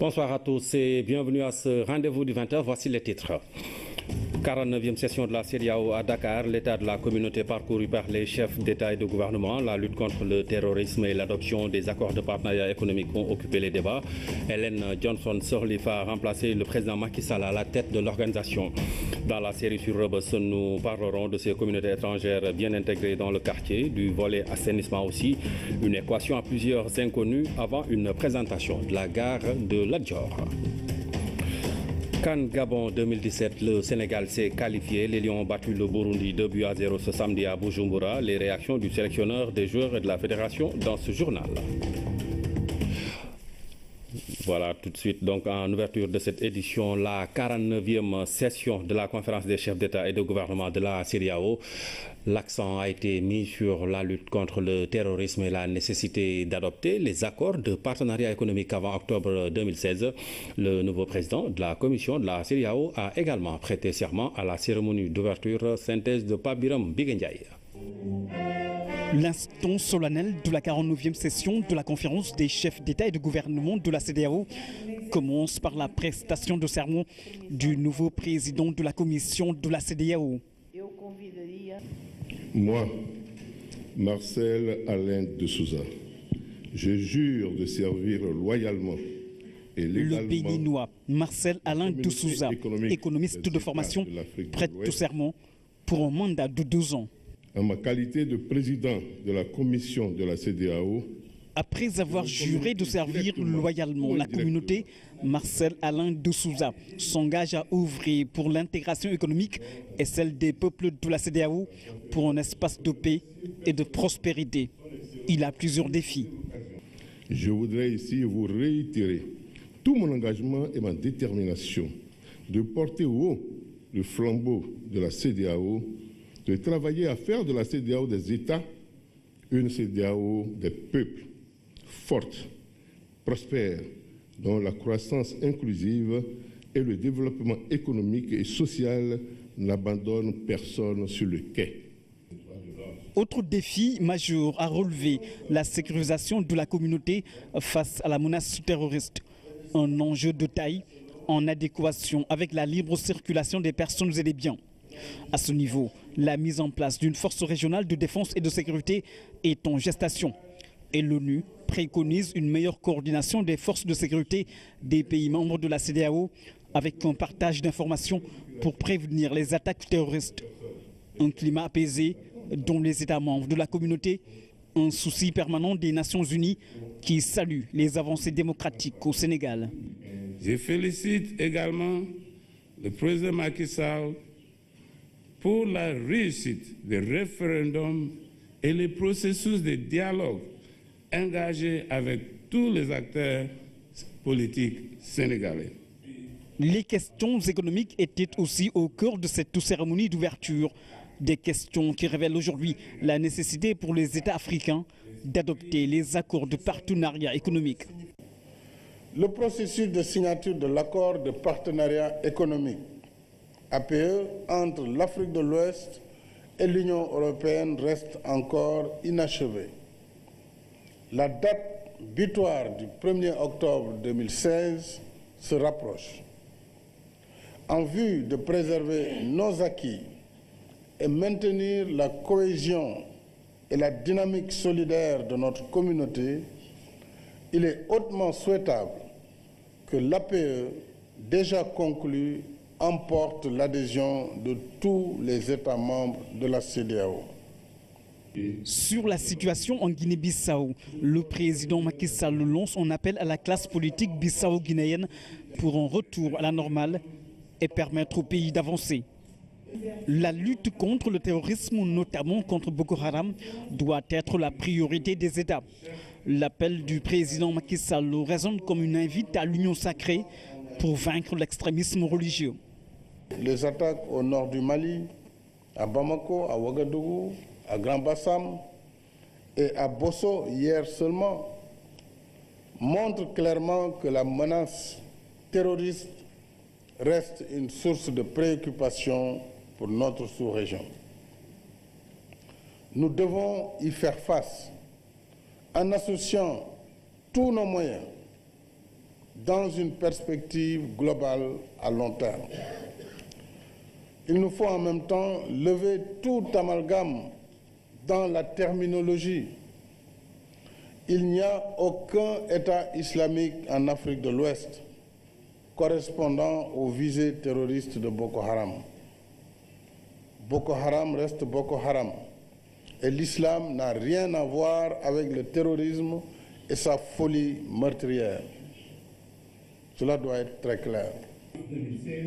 Bonsoir à tous et bienvenue à ce rendez-vous du 20h. Voici les titres. 49e session de la CEDEAO à Dakar, l'état de la communauté parcouru par les chefs d'État et de gouvernement, la lutte contre le terrorisme et l'adoption des accords de partenariat économique ont occupé les débats. Ellen Johnson-Sirleaf a remplacé le président Macky Sall à la tête de l'organisation. Dans la série sur Rebus, nous parlerons de ces communautés étrangères bien intégrées dans le quartier, du volet assainissement aussi, une équation à plusieurs inconnus avant une présentation de la gare de Lat Dior. CAN Gabon 2017, le Sénégal s'est qualifié. Les Lions ont battu le Burundi 2-0 ce samedi à Bujumbura. Les réactions du sélectionneur, des joueurs et de la fédération dans ce journal. Voilà tout de suite, donc en ouverture de cette édition, la 49e session de la conférence des chefs d'État et de gouvernement de la CEDEAO. L'accent a été mis sur la lutte contre le terrorisme et la nécessité d'adopter les accords de partenariat économique avant octobre 2016. Le nouveau président de la commission de la CEDEAO a également prêté serment à la cérémonie d'ouverture, synthèse de Pape Biram Biguendiaye. L'instant solennel de la 49e session de la conférence des chefs d'État et de gouvernement de la CEDEAO commence par la prestation de serment du nouveau président de la commission de la CEDEAO. Moi, Marcel Alain de Souza, je jure de servir loyalement et légalement le Béninois Marcel Alain de Souza, économiste de formation, prête serment pour un mandat de 2 ans. En ma qualité de président de la commission de la CEDEAO, après avoir juré de servir loyalement la communauté, Marcel Alain de Souza s'engage à œuvrer pour l'intégration économique et celle des peuples de la CEDEAO pour un espace de paix et de prospérité. Il a plusieurs défis. Je voudrais ici vous réitérer tout mon engagement et ma détermination de porter haut le flambeau de la CEDEAO, de travailler à faire de la CEDEAO des États une CEDEAO des peuples, forte, prospère, dont la croissance inclusive et le développement économique et social n'abandonnent personne sur le quai. Autre défi majeur à relever, la sécurisation de la communauté face à la menace terroriste. Un enjeu de taille en adéquation avec la libre circulation des personnes et des biens. À ce niveau, la mise en place d'une force régionale de défense et de sécurité est en gestation. Et l'ONU préconise une meilleure coordination des forces de sécurité des pays membres de la CEDEAO avec un partage d'informations pour prévenir les attaques terroristes. Un climat apaisé dont les États membres de la communauté, un souci permanent des Nations Unies qui salue les avancées démocratiques au Sénégal. Je félicite également le président Macky Sall pour la réussite des référendums et les processus de dialogue engagés avec tous les acteurs politiques sénégalais. Les questions économiques étaient aussi au cœur de cette cérémonie d'ouverture. Des questions qui révèlent aujourd'hui la nécessité pour les États africains d'adopter les accords de partenariat économique. Le processus de signature de l'accord de partenariat économique APE entre l'Afrique de l'Ouest et l'Union européenne reste encore inachevé. La date butoir du 1er octobre 2016 se rapproche. En vue de préserver nos acquis et maintenir la cohésion et la dynamique solidaire de notre communauté, il est hautement souhaitable que l'APE, déjà conclu, emporte l'adhésion de tous les États membres de la CEDEAO. Sur la situation en Guinée-Bissau, le président Macky Sall lance un appel à la classe politique bissau-guinéenne pour un retour à la normale et permettre au pays d'avancer. La lutte contre le terrorisme, notamment contre Boko Haram, doit être la priorité des États. L'appel du président Macky Sall résonne comme une invite à l'union sacrée pour vaincre l'extrémisme religieux. Les attaques au nord du Mali, à Bamako, à Ouagadougou, à Grand Bassam et à Bosso hier seulement, montrent clairement que la menace terroriste reste une source de préoccupation pour notre sous-région. Nous devons y faire face en associant tous nos moyens dans une perspective globale à long terme. Il nous faut en même temps lever tout amalgame dans la terminologie. Il n'y a aucun État islamique en Afrique de l'Ouest correspondant aux visées terroristes de Boko Haram. Boko Haram reste Boko Haram et l'islam n'a rien à voir avec le terrorisme et sa folie meurtrière. Cela doit être très clair.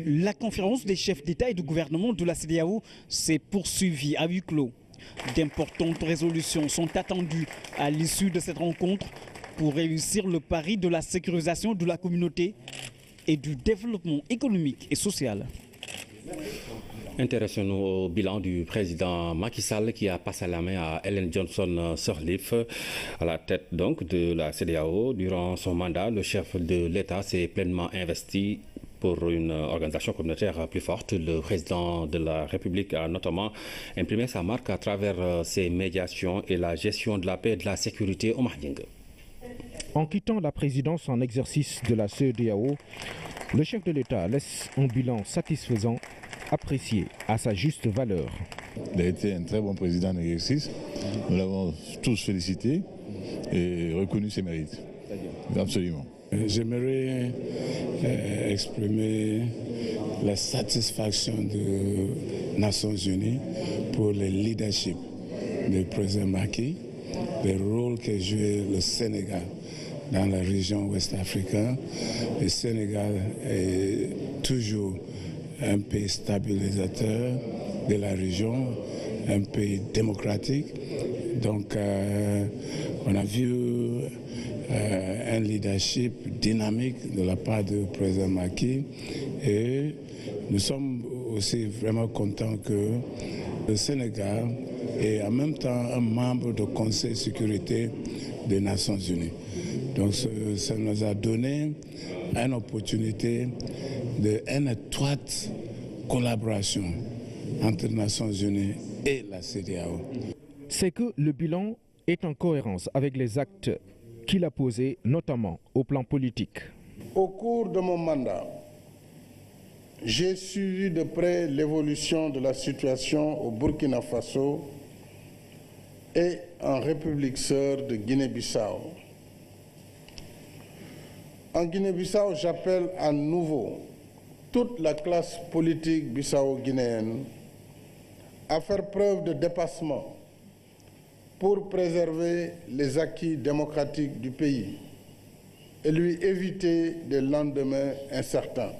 La conférence des chefs d'État et de gouvernement de la CEDEAO s'est poursuivie à huis clos. D'importantes résolutions sont attendues à l'issue de cette rencontre pour réussir le pari de la sécurisation de la communauté et du développement économique et social. Intéressons-nous au bilan du président Macky Sall qui a passé la main à Ellen Johnson Sirleaf à la tête donc de la CEDEAO. Durant son mandat, le chef de l'État s'est pleinement investi pour une organisation communautaire plus forte. Le président de la République a notamment imprimé sa marque à travers ses médiations et la gestion de la paix et de la sécurité au Mali. En quittant la présidence en exercice de la CEDEAO, le chef de l'État laisse un bilan satisfaisant, apprécié à sa juste valeur. Il a été un très bon président en exercice. Nous l'avons tous félicité et reconnu ses mérites. Absolument. J'aimerais exprimer la satisfaction des Nations Unies pour le leadership du président Macky, le rôle qu'a joué le Sénégal dans la région ouest africaine. Le Sénégal est toujours un pays stabilisateur de la région, un pays démocratique. Donc on a vu un leadership dynamique de la part du président Macky et nous sommes aussi vraiment contents que le Sénégal est en même temps un membre du Conseil de sécurité des Nations Unies. Donc ça nous a donné une opportunité d'une étroite collaboration entre les Nations Unies et la CEDEAO. C'est que le bilan est en cohérence avec les actes qu'il a posés, notamment au plan politique. Au cours de mon mandat, j'ai suivi de près l'évolution de la situation au Burkina Faso et en République sœur de Guinée-Bissau. En Guinée-Bissau, j'appelle à nouveau toute la classe politique bissau-guinéenne à faire preuve de dépassement pour préserver les acquis démocratiques du pays et lui éviter des lendemains incertains.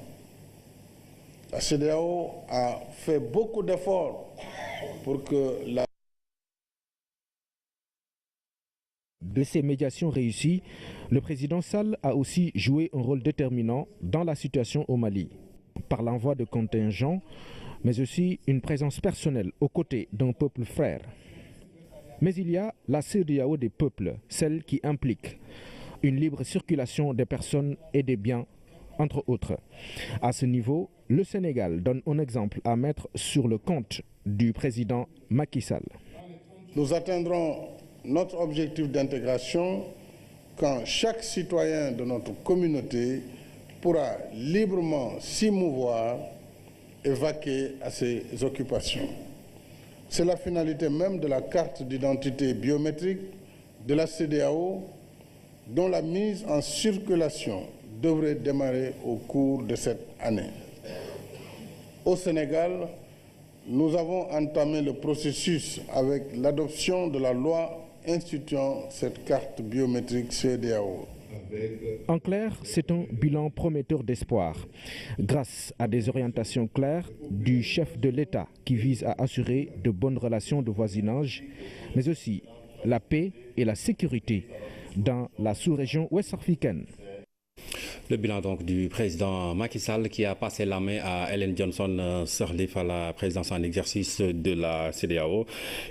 La CEDEAO a fait beaucoup d'efforts pour que la... De ces médiations réussies, le président Sall a aussi joué un rôle déterminant dans la situation au Mali, par l'envoi de contingents, mais aussi une présence personnelle aux côtés d'un peuple frère. Mais il y a la CEDEAO des peuples, celle qui implique une libre circulation des personnes et des biens, entre autres. À ce niveau, le Sénégal donne un exemple à mettre sur le compte du président Macky Sall. Nous atteindrons notre objectif d'intégration quand chaque citoyen de notre communauté pourra librement s'y mouvoir et vaquer à ses occupations. C'est la finalité même de la carte d'identité biométrique de la CEDEAO dont la mise en circulation devrait démarrer au cours de cette année. Au Sénégal, nous avons entamé le processus avec l'adoption de la loi instituant cette carte biométrique CEDEAO. En clair, c'est un bilan prometteur d'espoir, grâce à des orientations claires du chef de l'État qui vise à assurer de bonnes relations de voisinage, mais aussi la paix et la sécurité dans la sous-région ouest-africaine. Le bilan donc du président Macky Sall qui a passé la main à Ellen Johnson Sirleaf à la présidence en exercice de la CEDEAO.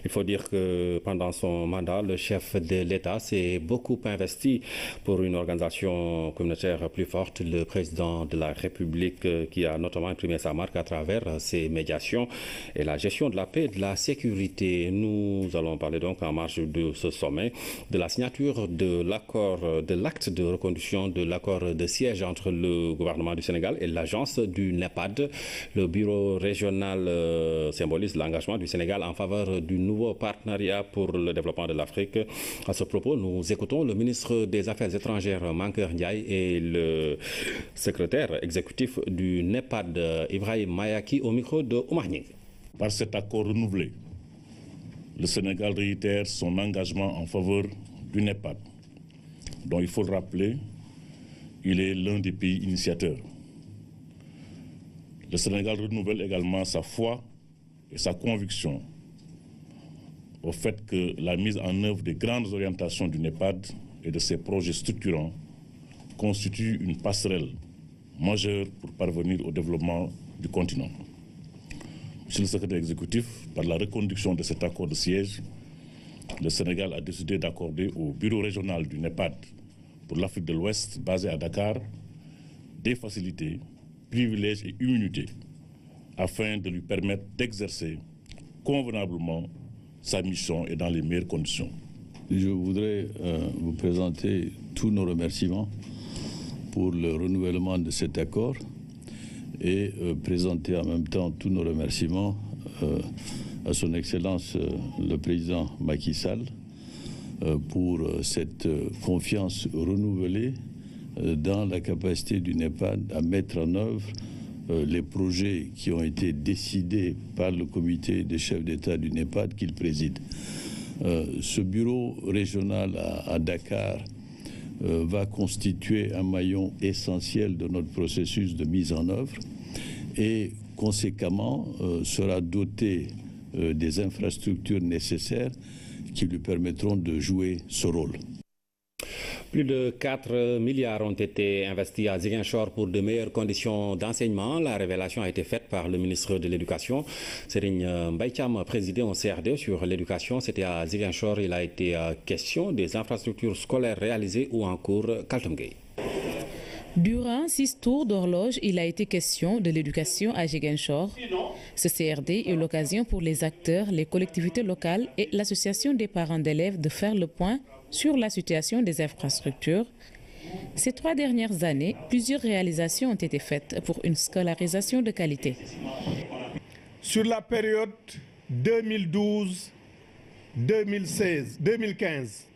Il faut dire que pendant son mandat, le chef de l'État s'est beaucoup investi pour une organisation communautaire plus forte. Le président de la République qui a notamment imprimé sa marque à travers ses médiations et la gestion de la paix et de la sécurité. Nous allons parler donc en marge de ce sommet de la signature de l'accord, de l'acte de reconduction de l'accord de Siena siège entre le gouvernement du Sénégal et l'agence du NEPAD. Le bureau régional symbolise l'engagement du Sénégal en faveur du nouveau partenariat pour le développement de l'Afrique. À ce propos, nous écoutons le ministre des Affaires étrangères, Mankeur Ndiaye, et le secrétaire exécutif du NEPAD, Ibrahim Mayaki, au micro de Oumar Nying. Par cet accord renouvelé, le Sénégal réitère son engagement en faveur du NEPAD, dont il faut le rappeler, il est l'un des pays initiateurs. Le Sénégal renouvelle également sa foi et sa conviction au fait que la mise en œuvre des grandes orientations du NEPAD et de ses projets structurants constitue une passerelle majeure pour parvenir au développement du continent. Monsieur le secrétaire exécutif, par la reconduction de cet accord de siège, le Sénégal a décidé d'accorder au bureau régional du NEPAD pour l'Afrique de l'Ouest, basé à Dakar, des facilités, privilèges et immunités afin de lui permettre d'exercer convenablement sa mission et dans les meilleures conditions. Je voudrais vous présenter tous nos remerciements pour le renouvellement de cet accord et présenter en même temps tous nos remerciements à son Excellence le Président Macky Sall pour cette confiance renouvelée dans la capacité du NEPAD à mettre en œuvre les projets qui ont été décidés par le comité des chefs d'État du NEPAD qu'il préside. Ce bureau régional à Dakar va constituer un maillon essentiel de notre processus de mise en œuvre et conséquemment sera doté des infrastructures nécessaires qui lui permettront de jouer ce rôle. Plus de 4 milliards ont été investis à Ziguinchor pour de meilleures conditions d'enseignement. La révélation a été faite par le ministre de l'Éducation. Serigne Mbaye Thiam a présidé un CRD sur l'éducation. C'était à Ziguinchor. Il a été question des infrastructures scolaires réalisées ou en cours. Kaltom Gueye. Durant 6 tours d'horloge, il a été question de l'éducation à Ziguinchor. Ce CRD est l'occasion pour les acteurs, les collectivités locales et l'association des parents d'élèves de faire le point sur la situation des infrastructures. Ces 3 dernières années, plusieurs réalisations ont été faites pour une scolarisation de qualité. Sur la période 2012-2015,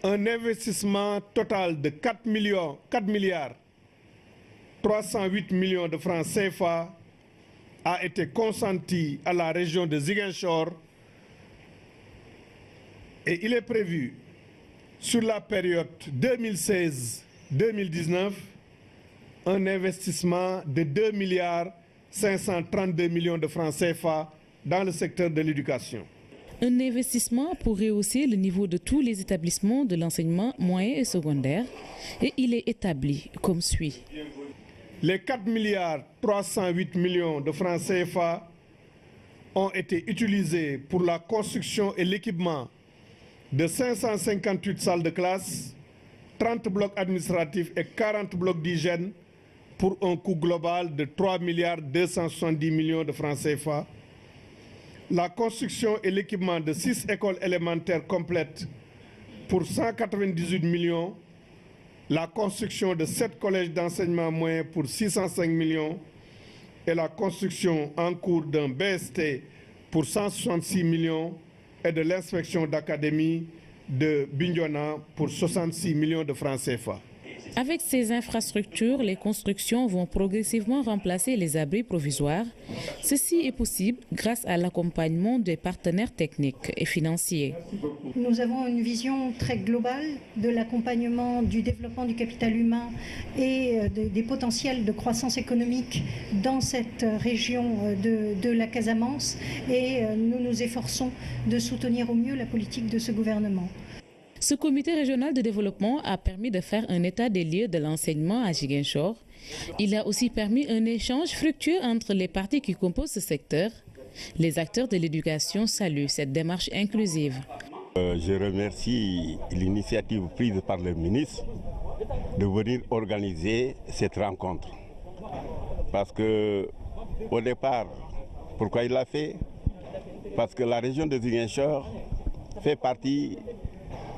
un investissement total de 4 milliards 308 millions de francs CFA a été consenti à la région de Ziguinchor et il est prévu sur la période 2016-2019 un investissement de 2 milliards 532 millions de francs CFA dans le secteur de l'éducation. Un investissement pour rehausser le niveau de tous les établissements de l'enseignement moyen et secondaire et il est établi comme suit. Les 4 milliards 308 millions de francs CFA ont été utilisés pour la construction et l'équipement de 558 salles de classe, 30 blocs administratifs et 40 blocs d'hygiène pour un coût global de 3 milliards 270 millions de francs CFA. La construction et l'équipement de 6 écoles élémentaires complètes pour 198 millions, la construction de 7 collèges d'enseignement moyen pour 605 millions et la construction en cours d'un BST pour 166 millions et de l'inspection d'académie de Bignona pour 66 millions de francs CFA. Avec ces infrastructures, les constructions vont progressivement remplacer les abris provisoires. Ceci est possible grâce à l'accompagnement des partenaires techniques et financiers. Nous avons une vision très globale de l'accompagnement du développement du capital humain et des potentiels de croissance économique dans cette région de la Casamance et nous nous efforçons de soutenir au mieux la politique de ce gouvernement. Ce comité régional de développement a permis de faire un état des lieux de l'enseignement à Ziguinchor. Il a aussi permis un échange fructueux entre les parties qui composent ce secteur. Les acteurs de l'éducation saluent cette démarche inclusive. Je remercie l'initiative prise par le ministre de venir organiser cette rencontre. Parce que, au départ, pourquoi il l'a fait? Parce que la région de Ziguinchor fait partie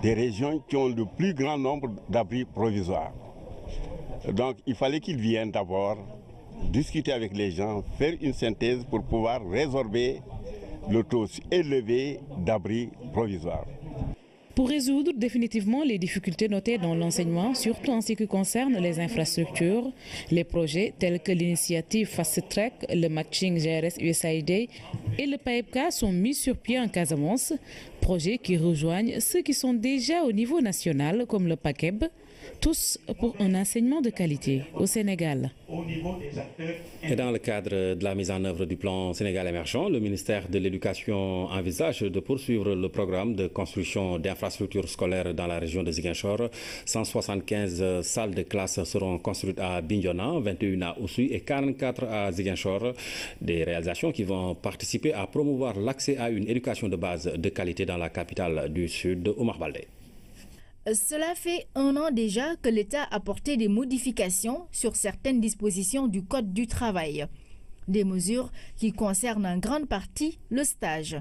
des régions qui ont le plus grand nombre d'abris provisoires. Donc il fallait qu'ils viennent d'abord discuter avec les gens, faire une synthèse pour pouvoir résorber le taux élevé d'abris provisoires. Pour résoudre définitivement les difficultés notées dans l'enseignement, surtout en ce qui concerne les infrastructures, les projets tels que l'initiative Fast Track, le matching GRS-USAID et le PAEPK sont mis sur pied en Casamance, projets qui rejoignent ceux qui sont déjà au niveau national comme le PACEB, tous pour un enseignement de qualité au Sénégal. Et dans le cadre de la mise en œuvre du plan Sénégal émergent, le ministère de l'Éducation envisage de poursuivre le programme de construction d'infrastructures scolaires dans la région de Ziguinchor. 175 salles de classe seront construites à Bignona, 21 à Oussouye et 44 à Ziguinchor. Des réalisations qui vont participer à promouvoir l'accès à une éducation de base de qualité dans la capitale du Sud, Omar Baldé. Cela fait un an déjà que l'État a apporté des modifications sur certaines dispositions du Code du travail. Des mesures qui concernent en grande partie le stage.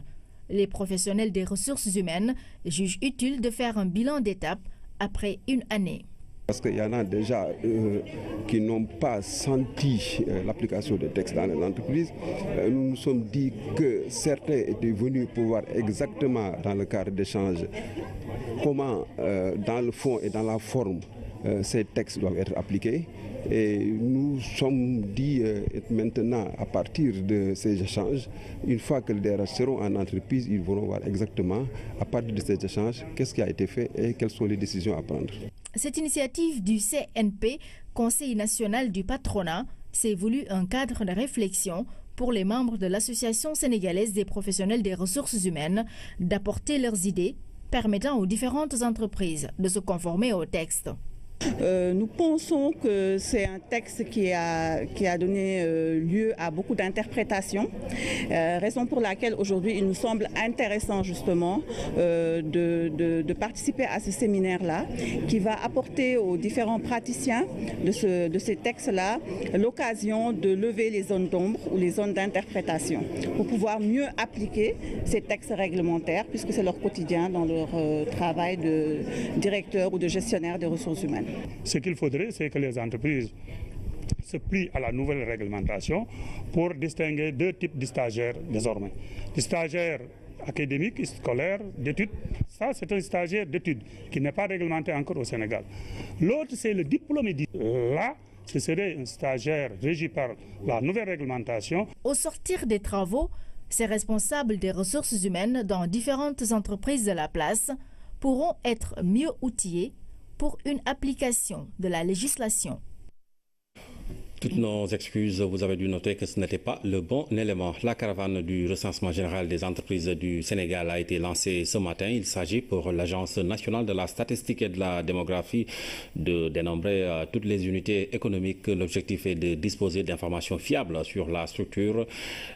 Les professionnels des ressources humaines jugent utile de faire un bilan d'étape après une année. Parce qu'il y en a déjà qui n'ont pas senti l'application des textes dans les entreprises. Nous nous sommes dit que certains étaient venus pour voir exactement dans le cadre d'échanges comment, dans le fond et dans la forme, ces textes doivent être appliqués. Et nous sommes dit maintenant, à partir de ces échanges, une fois que les DRH seront en entreprise, ils pourront voir exactement, à partir de ces échanges, qu'est-ce qui a été fait et quelles sont les décisions à prendre. Cette initiative du CNP, Conseil national du patronat, s'est voulu un cadre de réflexion pour les membres de l'Association sénégalaise des professionnels des ressources humaines d'apporter leurs idées permettant aux différentes entreprises de se conformer au texte. Nous pensons que c'est un texte qui a donné lieu à beaucoup d'interprétations, raison pour laquelle aujourd'hui il nous semble intéressant justement de participer à ce séminaire-là qui va apporter aux différents praticiens de ces textes-là l'occasion de lever les zones d'ombre ou les zones d'interprétation pour pouvoir mieux appliquer ces textes réglementaires puisque c'est leur quotidien dans leur travail de directeur ou de gestionnaire des ressources humaines. Ce qu'il faudrait, c'est que les entreprises se plient à la nouvelle réglementation pour distinguer deux types de stagiaires désormais. Les stagiaires académiques et scolaires d'études, ça c'est un stagiaire d'études qui n'est pas réglementé encore au Sénégal. L'autre c'est le diplômé d'études. Là, ce serait un stagiaire régi par la nouvelle réglementation. Au sortir des travaux, ces responsables des ressources humaines dans différentes entreprises de la place pourront être mieux outillés pour une application de la législation. Toutes nos excuses, vous avez dû noter que ce n'était pas le bon élément. La caravane du recensement général des entreprises du Sénégal a été lancée ce matin. Il s'agit pour l'Agence nationale de la statistique et de la démographie de dénombrer toutes les unités économiques. L'objectif est de disposer d'informations fiables sur la structure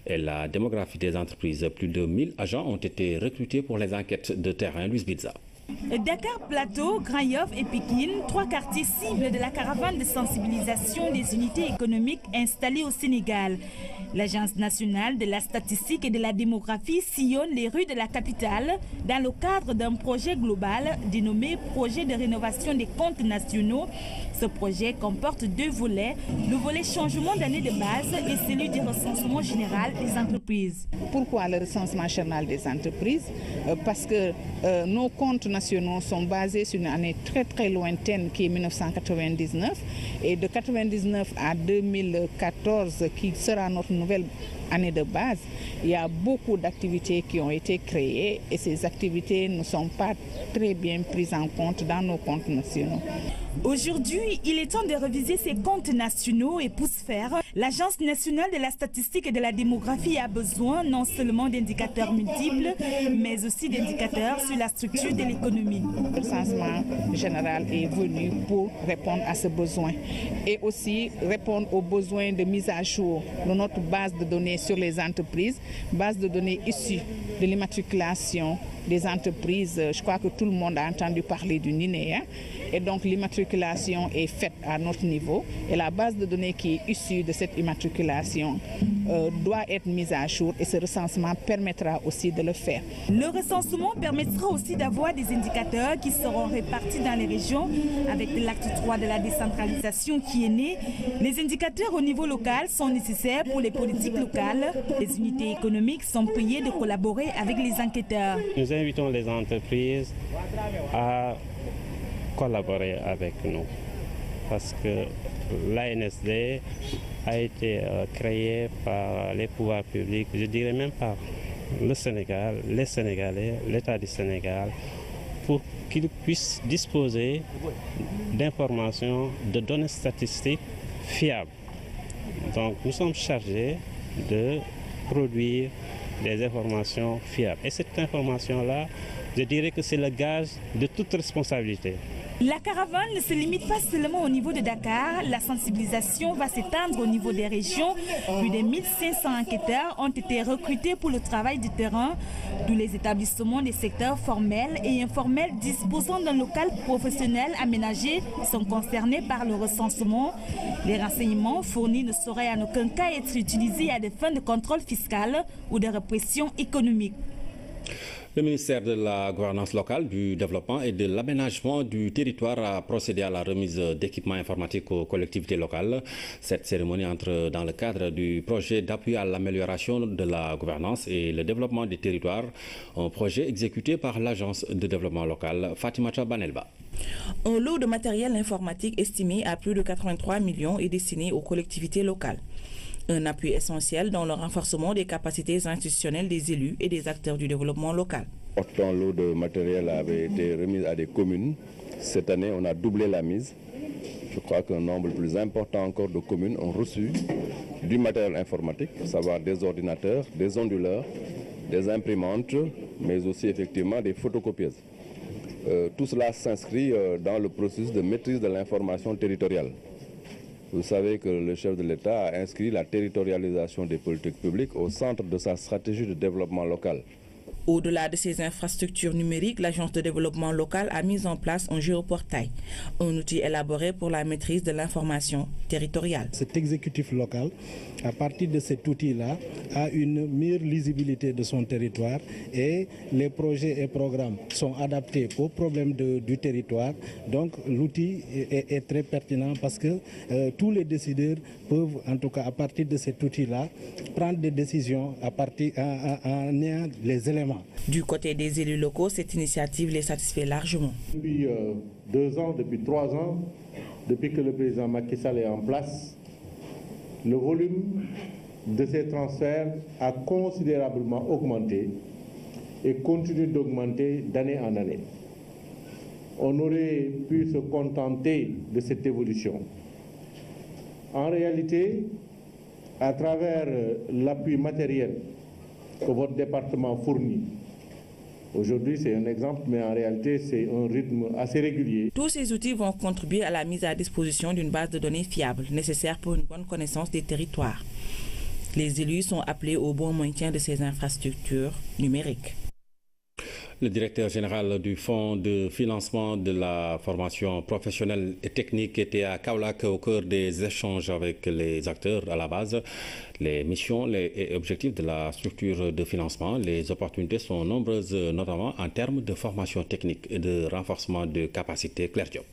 et la démographie des entreprises. Plus de 1000 agents ont été recrutés pour les enquêtes de terrain. Louis Bizza. Dakar Plateau, Grand Yoff et Pikine, 3 quartiers cibles de la caravane de sensibilisation des unités économiques installées au Sénégal. L'Agence nationale de la statistique et de la démographie sillonne les rues de la capitale dans le cadre d'un projet global dénommé Projet de rénovation des comptes nationaux. Ce projet comporte 2 volets, le volet changement d'année de base et celui du recensement général des entreprises. Pourquoi le recensement général des entreprises? Parce que nos comptes nationaux sont basés sur une année très lointaine qui est 1999 et de 1999 à 2014 qui sera notre nouvelle année de base, il y a beaucoup d'activités qui ont été créées et ces activités ne sont pas très bien prises en compte dans nos comptes nationaux. Aujourd'hui, il est temps de réviser ces comptes nationaux et pour ce faire, l'Agence nationale de la statistique et de la démographie a besoin non seulement d'indicateurs multiples, mais aussi d'indicateurs sur la structure de l'économie. Le recensement général est venu pour répondre à ce besoin et aussi répondre aux besoins de mise à jour de notre base de données sur les entreprises, base de données issues de l'immatriculation des entreprises, je crois que tout le monde a entendu parler du NINEA. Et donc l'immatriculation est faite à notre niveau. Et la base de données qui est issue de cette immatriculation doit être mise à jour et ce recensement permettra aussi de le faire. Le recensement permettra aussi d'avoir des indicateurs qui seront répartis dans les régions avec l'acte 3 de la décentralisation qui est né. Les indicateurs au niveau local sont nécessaires pour les politiques locales. Les unités économiques sont priées de collaborer avec les enquêteurs. Nous invitons les entreprises à collaborer avec nous parce que l'ANSD a été créée par les pouvoirs publics, je dirais même par le Sénégal, les Sénégalais, l'État du Sénégal, pour qu'ils puissent disposer d'informations, de données statistiques fiables. Donc nous sommes chargés de produire des informations fiables. Et cette information-là, je dirais que c'est le gage de toute responsabilité. La caravane ne se limite pas seulement au niveau de Dakar. La sensibilisation va s'étendre au niveau des régions. Plus de 1500 enquêteurs ont été recrutés pour le travail du terrain. Tous les établissements des secteurs formels et informels disposant d'un local professionnel aménagé sont concernés par le recensement. Les renseignements fournis ne sauraient en aucun cas être utilisés à des fins de contrôle fiscal ou de répression économique. Le ministère de la Gouvernance locale, du Développement et de l'Aménagement du territoire a procédé à la remise d'équipements informatiques aux collectivités locales. Cette cérémonie entre dans le cadre du projet d'appui à l'amélioration de la gouvernance et le développement des territoires, un projet exécuté par l'Agence de développement local Fatimata Banelba. Un lot de matériel informatique estimé à plus de 83 millions est destiné aux collectivités locales. Un appui essentiel dans le renforcement des capacités institutionnelles des élus et des acteurs du développement local. Un lot de matériel avait été remis à des communes. Cette année, on a doublé la mise. Je crois qu'un nombre plus important encore de communes ont reçu du matériel informatique, à savoir des ordinateurs, des onduleurs, des imprimantes, mais aussi effectivement des photocopieuses. Tout cela s'inscrit dans le processus de maîtrise de l'information territoriale. Vous savez que le chef de l'État a inscrit la territorialisation des politiques publiques au centre de sa stratégie de développement local. Au-delà de ces infrastructures numériques, l'Agence de développement local a mis en place un géoportail, un outil élaboré pour la maîtrise de l'information territoriale. Cet exécutif local, à partir de cet outil-là, a une meilleure lisibilité de son territoire et les projets et programmes sont adaptés aux problèmes du territoire. Donc l'outil est très pertinent parce que tous les décideurs peuvent, en tout cas à partir de cet outil-là, prendre des décisions en ayant les éléments. Du côté des élus locaux, cette initiative les satisfait largement. Depuis 2 ans, depuis 3 ans, depuis que le président Macky Sall est en place, le volume de ces transferts a considérablement augmenté et continue d'augmenter d'année en année. On aurait pu se contenter de cette évolution. En réalité, à travers l'appui matériel que votre département fournit. Aujourd'hui, c'est un exemple, mais en réalité, c'est un rythme assez régulier. Tous ces outils vont contribuer à la mise à disposition d'une base de données fiable, nécessaire pour une bonne connaissance des territoires. Les élus sont appelés au bon maintien de ces infrastructures numériques. Le directeur général du Fonds de financement de la formation professionnelle et technique était à Kaolack au cœur des échanges avec les acteurs à la base. Les missions et objectifs de la structure de financement, les opportunités sont nombreuses, notamment en termes de formation technique et de renforcement de capacités. Claire Diop.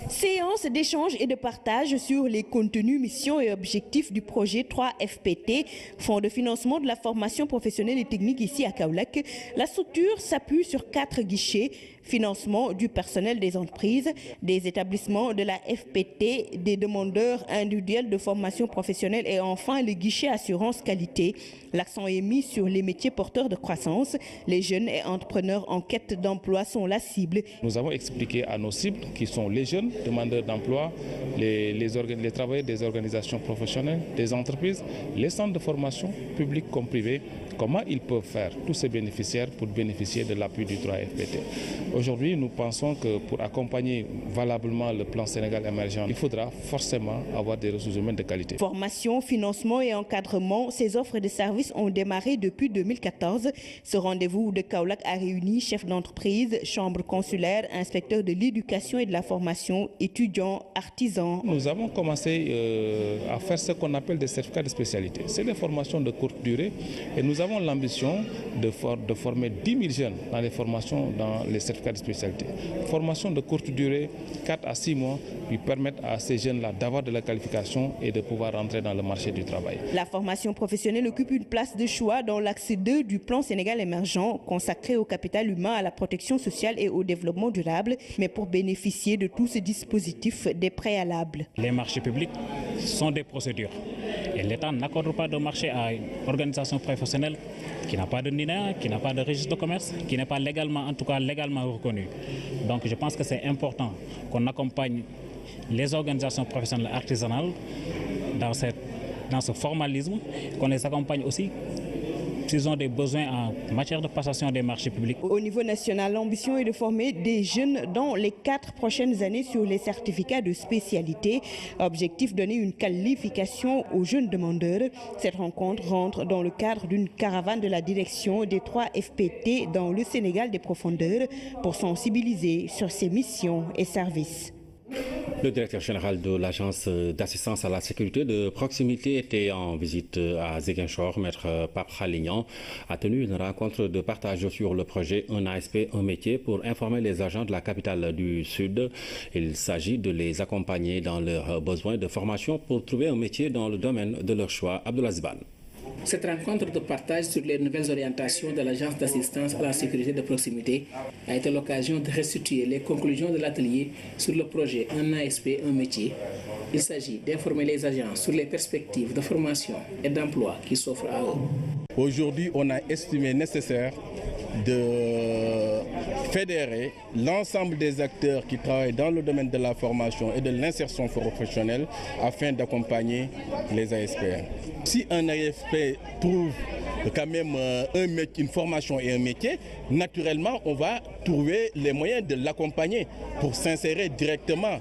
Séance d'échange et de partage sur les contenus, missions et objectifs du projet 3FPT, Fonds de financement de la formation professionnelle et technique ici à Kaolack. La structure s'appuie sur 4 guichets. Financement du personnel des entreprises, des établissements de la FPT, des demandeurs individuels de formation professionnelle et enfin le guichet assurance qualité. L'accent est mis sur les métiers porteurs de croissance. Les jeunes et entrepreneurs en quête d'emploi sont la cible. Nous avons expliqué à nos cibles, qui sont les les jeunes demandeurs d'emploi, les travailleurs des organisations professionnelles, des entreprises, les centres de formation publics comme privés, comment ils peuvent faire, tous ces bénéficiaires, pour bénéficier de l'appui du 3FPT. Aujourd'hui, nous pensons que pour accompagner valablement le plan Sénégal émergent, il faudra forcément avoir des ressources humaines de qualité. Formation, financement et encadrement, ces offres de services ont démarré depuis 2014. Ce rendez-vous de Kaolack a réuni chefs d'entreprise, chambres consulaires, inspecteurs de l'éducation et de la formation, étudiants, artisans. Nous avons commencé à faire ce qu'on appelle des certificats de spécialité. C'est des formations de courte durée et nous avons l'ambition de former 10 000 jeunes dans les formations dans les certificats de spécialité. Formation de courte durée, 4 à 6 mois, qui permettent à ces jeunes-là d'avoir de la qualification et de pouvoir rentrer dans le marché du travail. La formation professionnelle occupe une place de choix dans l'axe 2 du plan Sénégal émergent, consacré au capital humain, à la protection sociale et au développement durable. Mais pour bénéficier de tout ce dispositif, des préalables. Les marchés publics sont des procédures. Et l'État n'accorde pas de marché à une organisation professionnelle qui n'a pas de NINEA, qui n'a pas de registre de commerce, qui n'est pas légalement, en tout cas légalement reconnu. Donc je pense que c'est important qu'on accompagne les organisations professionnelles artisanales dans ce formalisme, qu'on les accompagne aussi s'ils ont des besoins en matière de passation des marchés publics. Au niveau national, l'ambition est de former des jeunes dans les 4 prochaines années sur les certificats de spécialité. Objectif, donner une qualification aux jeunes demandeurs. Cette rencontre rentre dans le cadre d'une caravane de la direction des 3 FPT dans le Sénégal des profondeurs pour sensibiliser sur ses missions et services. Le directeur général de l'Agence d'assistance à la sécurité de proximité était en visite à Ziguinchor. Maître Pape Khalignan a tenu une rencontre de partage sur le projet Un ASP, un métier pour informer les agents de la capitale du Sud. Il s'agit de les accompagner dans leurs besoins de formation pour trouver un métier dans le domaine de leur choix. Abdoulaye Zban. Cette rencontre de partage sur les nouvelles orientations de l'Agence d'assistance à la sécurité de proximité a été l'occasion de restituer les conclusions de l'atelier sur le projet Un ASP, un métier. Il s'agit d'informer les agents sur les perspectives de formation et d'emploi qui s'offrent à eux. Aujourd'hui, on a estimé nécessaire de fédérer l'ensemble des acteurs qui travaillent dans le domaine de la formation et de l'insertion professionnelle afin d'accompagner les ASPN. Si un ASP trouve quand même une formation et un métier, naturellement, on va trouver les moyens de l'accompagner pour s'insérer directement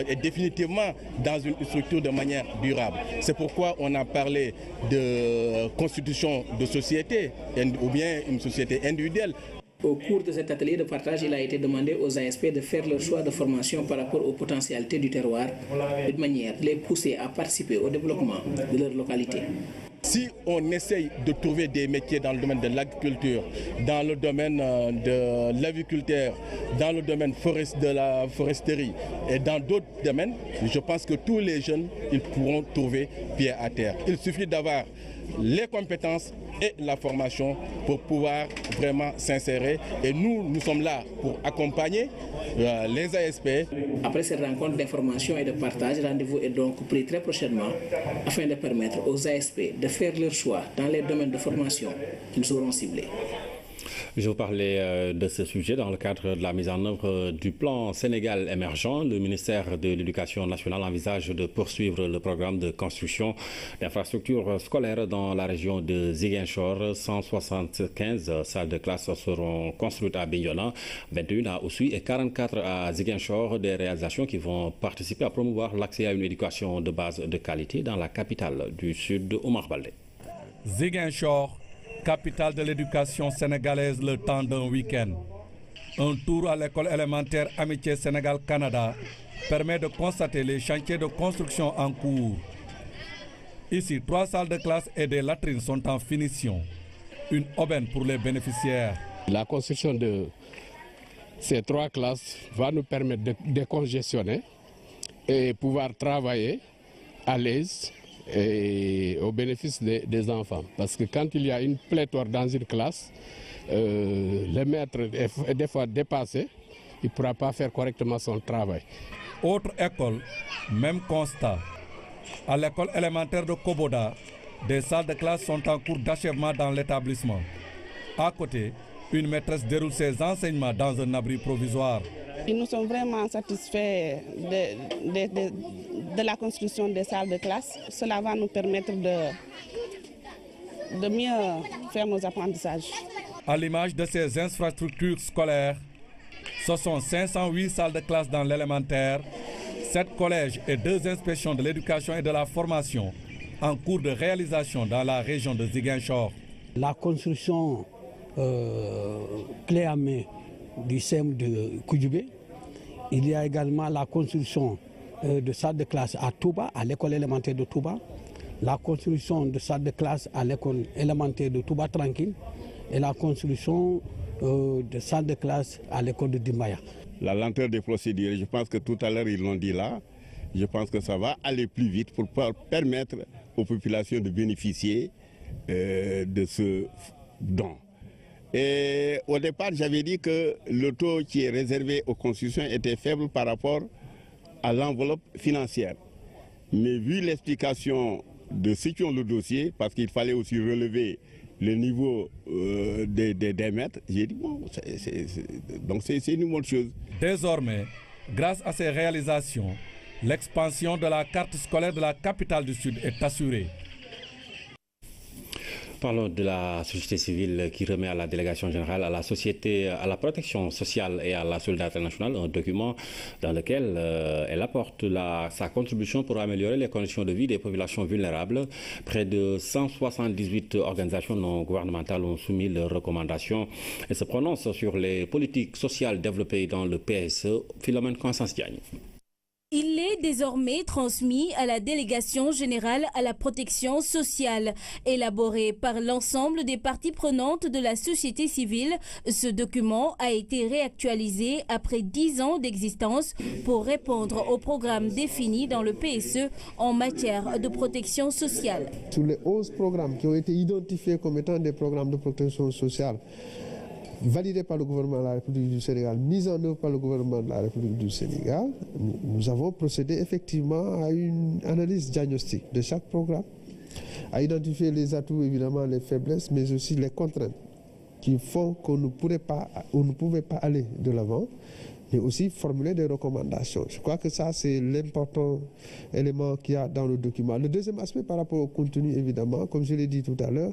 et définitivement dans une structure de manière durable. C'est pourquoi on a parlé de constitution de société ou bien une société individuelle. Au cours de cet atelier de partage, il a été demandé aux ASP de faire leur choix de formation par rapport aux potentialités du terroir, de manière de les pousser à participer au développement de leur localité. Si on essaye de trouver des métiers dans le domaine de l'agriculture, dans le domaine de l'aviculture, dans le domaine de la foresterie et dans d'autres domaines, je pense que tous les jeunes ils pourront trouver pied à terre. Il suffit d'avoir les compétences et la formation pour pouvoir vraiment s'insérer. Et nous sommes là pour accompagner les ASP. Après cette rencontre d'information et de partage, rendez-vous est donc pris très prochainement afin de permettre aux ASP de faire leur choix dans les domaines de formation qu'ils auront ciblés. Je vous parlais de ce sujet dans le cadre de la mise en œuvre du plan Sénégal émergent. Le ministère de l'Éducation nationale envisage de poursuivre le programme de construction d'infrastructures scolaires dans la région de Ziguinchor. 175 salles de classe seront construites à Bignona, 21 à Oussouye et 44 à Ziguinchor. Des réalisations qui vont participer à promouvoir l'accès à une éducation de base de qualité dans la capitale du Sud, Omar Baldé. Ziguinchor, capitale de l'éducation sénégalaise le temps d'un week-end. Un tour à l'école élémentaire Amitié Sénégal-Canada permet de constater les chantiers de construction en cours. Ici, 3 salles de classe et des latrines sont en finition. Une aubaine pour les bénéficiaires. La construction de ces 3 classes va nous permettre de décongestionner et pouvoir travailler à l'aise et au bénéfice des enfants. Parce que quand il y a une pléthore dans une classe, le maître est des fois dépassé, il ne pourra pas faire correctement son travail. Autre école, même constat. À l'école élémentaire de Koboda, des salles de classe sont en cours d'achèvement dans l'établissement. À côté, une maîtresse déroule ses enseignements dans un abri provisoire. Nous sommes vraiment satisfaits de la construction des salles de classe. Cela va nous permettre de mieux faire nos apprentissages. À l'image de ces infrastructures scolaires, ce sont 508 salles de classe dans l'élémentaire, 7 collèges et 2 inspections de l'éducation et de la formation en cours de réalisation dans la région de Ziguinchor. La construction clé à main du CEM de Koudjoubé. Il y a également la construction de salles de classe à Touba, à l'école élémentaire de Touba, la construction de salles de classe à l'école élémentaire de Touba Tranquille et la construction de salles de classe à l'école de Dimaya. La lenteur des procédures, je pense que tout à l'heure ils l'ont dit là, je pense que ça va aller plus vite pour permettre aux populations de bénéficier de ce don. Et au départ, j'avais dit que le taux qui est réservé aux constructions était faible par rapport à l'enveloppe financière. Mais vu l'explication de ceux qui ont le dossier, parce qu'il fallait aussi relever le niveau des maîtres, j'ai dit bon, donc c'est une bonne chose. Désormais, grâce à ces réalisations, l'expansion de la carte scolaire de la capitale du Sud est assurée. Parlons de la société civile qui remet à la délégation générale, à la société, à la protection sociale et à la solidarité nationale un document dans lequel elle apporte sa contribution pour améliorer les conditions de vie des populations vulnérables. Près de 178 organisations non gouvernementales ont soumis leurs recommandations et se prononcent sur les politiques sociales développées dans le PSE. Philomène Constance Diagne. Il est désormais transmis à la délégation générale à la protection sociale. Élaboré par l'ensemble des parties prenantes de la société civile, ce document a été réactualisé après 10 ans d'existence pour répondre aux programmes définis dans le PSE en matière de protection sociale. Sur les 11 programmes qui ont été identifiés comme étant des programmes de protection sociale, validé par le gouvernement de la République du Sénégal, mis en œuvre par le gouvernement de la République du Sénégal, nous avons procédé effectivement à une analyse diagnostique de chaque programme, à identifier les atouts, évidemment les faiblesses, mais aussi les contraintes qui font qu'on ne pouvait pas aller de l'avant, mais aussi formuler des recommandations. Je crois que ça, c'est l'important élément qu'il y a dans le document. Le deuxième aspect par rapport au contenu, évidemment, comme je l'ai dit tout à l'heure,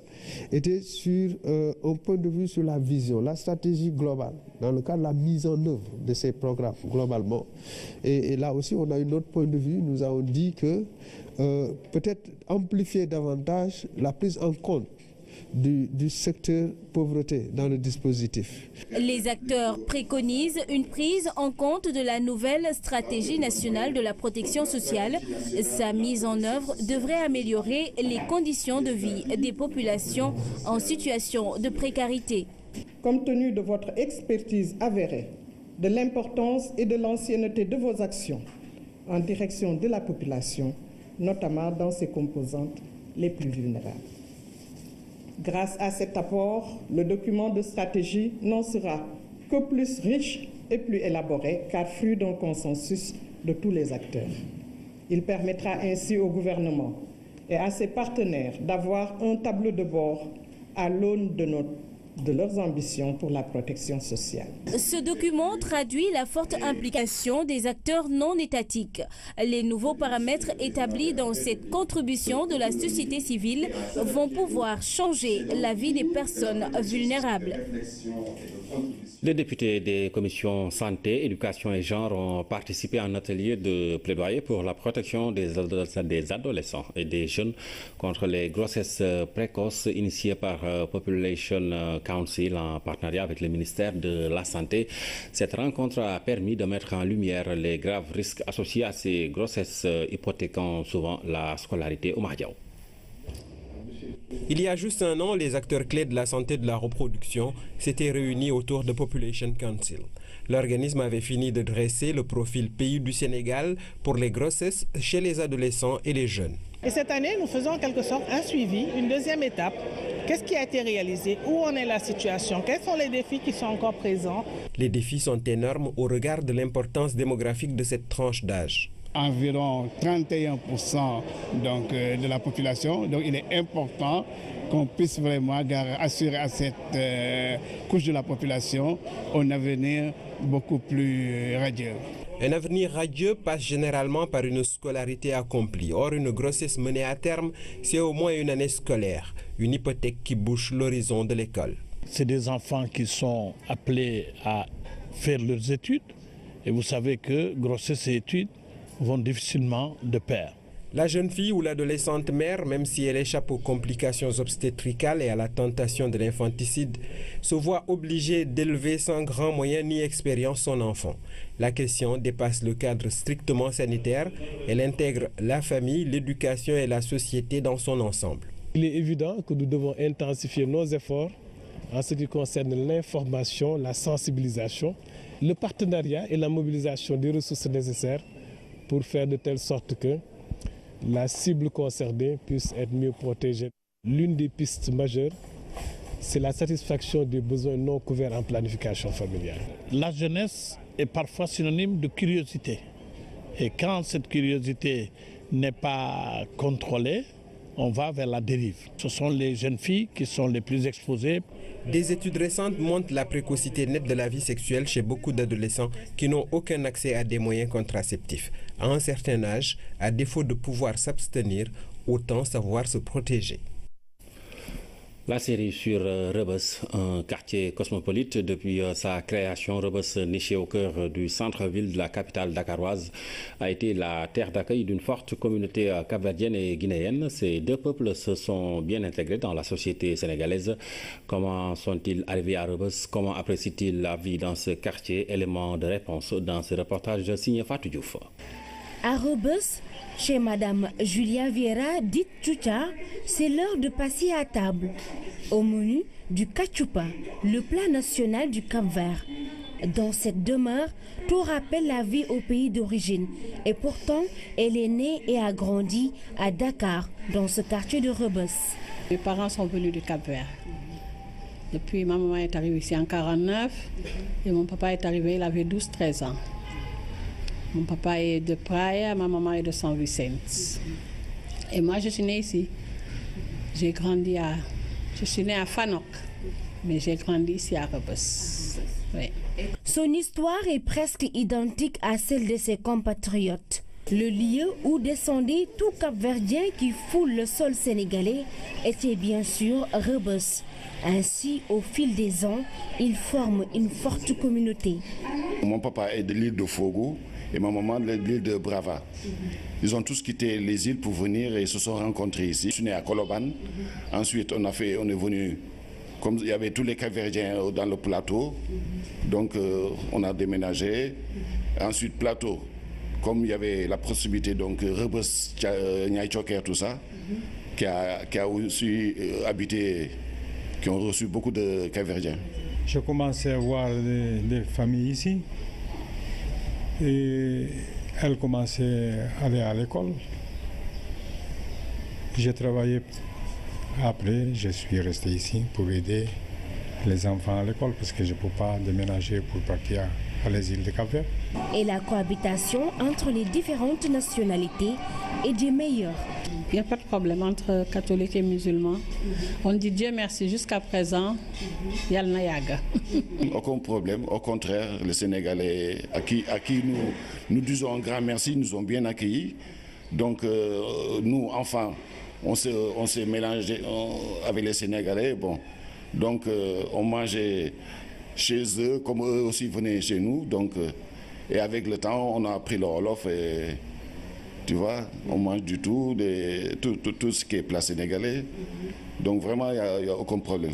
était sur un point de vue sur la vision, la stratégie globale, dans le cadre de la mise en œuvre de ces programmes globalement. Et là aussi, on a un autre point de vue. Nous avons dit que peut-être amplifier davantage la prise en compte du secteur pauvreté dans le dispositif. Les acteurs préconisent une prise en compte de la nouvelle stratégie nationale de la protection sociale. Sa mise en œuvre devrait améliorer les conditions de vie des populations en situation de précarité. Compte tenu de votre expertise avérée, de l'importance et de l'ancienneté de vos actions en direction de la population, notamment dans ses composantes les plus vulnérables. Grâce à cet apport, le document de stratégie n'en sera que plus riche et plus élaboré, car fruit d'un consensus de tous les acteurs. Il permettra ainsi au gouvernement et à ses partenaires d'avoir un tableau de bord à l'aune de leurs ambitions pour la protection sociale. Ce document traduit la forte implication des acteurs non étatiques. Les nouveaux paramètres établis dans cette contribution de la société civile vont pouvoir changer la vie des personnes vulnérables. Les députés des commissions santé, éducation et genre ont participé à un atelier de plaidoyer pour la protection des adolescents et des jeunes contre les grossesses précoces initiées par Population Council en partenariat avec le ministère de la Santé. Cette rencontre a permis de mettre en lumière les graves risques associés à ces grossesses hypothéquant souvent la scolarité au Mahdiaou. Il y a juste un an, les acteurs clés de la santé et de la reproduction s'étaient réunis autour de Population Council. L'organisme avait fini de dresser le profil pays du Sénégal pour les grossesses chez les adolescents et les jeunes. Et cette année, nous faisons en quelque sorte un suivi, une deuxième étape. Qu'est-ce qui a été réalisé? Où en est la situation? Quels sont les défis qui sont encore présents? Les défis sont énormes au regard de l'importance démographique de cette tranche d'âge. environ 31% donc, de la population. Donc il est important qu'on puisse vraiment assurer à cette couche de la population un avenir beaucoup plus radieux. Un avenir radieux passe généralement par une scolarité accomplie. Or, une grossesse menée à terme, c'est au moins une année scolaire, une hypothèque qui bouche l'horizon de l'école. C'est des enfants qui sont appelés à faire leurs études. Et vous savez que grossesse et études vont difficilement de pair. La jeune fille ou l'adolescente mère, même si elle échappe aux complications obstétricales et à la tentation de l'infanticide, se voit obligée d'élever sans grand moyen ni expérience son enfant. La question dépasse le cadre strictement sanitaire. Elle intègre la famille, l'éducation et la société dans son ensemble. Il est évident que nous devons intensifier nos efforts en ce qui concerne l'information, la sensibilisation, le partenariat et la mobilisation des ressources nécessaires pour faire de telle sorte que la cible concernée puisse être mieux protégée. L'une des pistes majeures, c'est la satisfaction des besoins non couverts en planification familiale. La jeunesse est parfois synonyme de curiosité. Et quand cette curiosité n'est pas contrôlée, on va vers la dérive. Ce sont les jeunes filles qui sont les plus exposées. Des études récentes montrent la précocité nette de la vie sexuelle chez beaucoup d'adolescents qui n'ont aucun accès à des moyens contraceptifs. À un certain âge, à défaut de pouvoir s'abstenir, autant savoir se protéger. La série sur Rebeuss, un quartier cosmopolite depuis sa création, Rebeuss, niché au cœur du centre-ville de la capitale dakaroise, a été la terre d'accueil d'une forte communauté capverdienne et guinéenne. Ces deux peuples se sont bien intégrés dans la société sénégalaise. Comment sont-ils arrivés à Rebeuss? Comment apprécient-ils la vie dans ce quartier? Élément de réponse dans ce reportage signé Fatou Diouf. À Rebeuss, chez Madame Julia Vieira, dite Tchoucha, c'est l'heure de passer à table. Au menu, du cachupa, le plat national du Cap-Vert. Dans cette demeure, tout rappelle la vie au pays d'origine. Et pourtant, elle est née et a grandi à Dakar, dans ce quartier de Rebeuss. Mes parents sont venus du Cap-Vert. Depuis, ma maman est arrivée ici en 1949 et mon papa est arrivé, il avait 12-13 ans. Mon papa est de Praia, ma maman est de San Vicente. Et moi, je suis née ici. J'ai grandi à... Je suis née à Fanok, mais j'ai grandi ici à Rebeuss. Oui. Son histoire est presque identique à celle de ses compatriotes. Le lieu où descendait tout Cap-Verdien qui foule le sol sénégalais était bien sûr Rebeuss. Ainsi, au fil des ans, ils forment une forte communauté. Mon papa est de l'île de Fogo et ma maman de l'île de Brava. Ils ont tous quitté les îles pour venir et se sont rencontrés ici. Je suis né à Koloban. Ensuite, on est venu, comme il y avait tous les Cap-Verdiens dans le plateau, donc on a déménagé. Ensuite, plateau, comme il y avait la proximité, donc Rebeuss, Niayes Thioker, tout ça, qui a aussi habité, qui ont reçu beaucoup de Cap-Verdiens. Je commençais à voir des familles ici. Et elle commençait à aller à l'école. J'ai travaillé. Après, je suis resté ici pour aider les enfants à l'école parce que je ne peux pas déménager pour partir à les îles de Cap-Vert. Et la cohabitation entre les différentes nationalités est des meilleures. Il n'y a pas de problème entre catholiques et musulmans. On dit Dieu merci jusqu'à présent, Yal Nayaga. Aucun problème, au contraire, les Sénégalais à qui nous disons un grand merci, nous ont bien accueillis. Donc nous, enfants, on s'est mélangé avec les Sénégalais. Bon. Donc on mangeait chez eux, comme eux aussi venaient chez nous. Donc, et avec le temps, on a appris le Wolof et tu vois, on mange du tout ce qui est plat sénégalais. Donc vraiment, il n'y a aucun problème.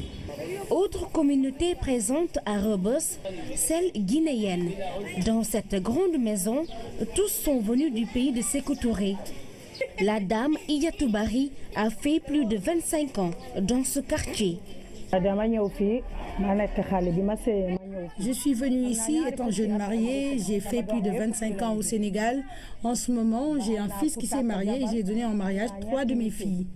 Autre communauté présente à Rebeuss, celle guinéenne. Dans cette grande maison, tous sont venus du pays de Sékou Touré. La dame Iyatoubari a fait plus de 25 ans dans ce quartier. Je suis venue ici étant jeune mariée, j'ai fait plus de 25 ans au Sénégal. En ce moment, j'ai un fils qui s'est marié et j'ai donné en mariage 3 de mes filles.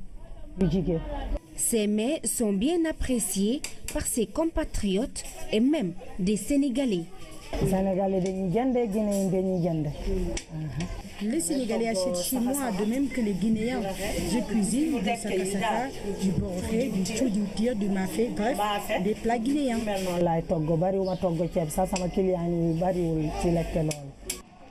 Ces mets sont bien appréciés par ses compatriotes et même des Sénégalais. Les Sénégalais achètent chez moi, de même que les Guinéens. Je cuisine du sakasaka, du boré, du choudioutir, du mafé, bref, des plats guinéens.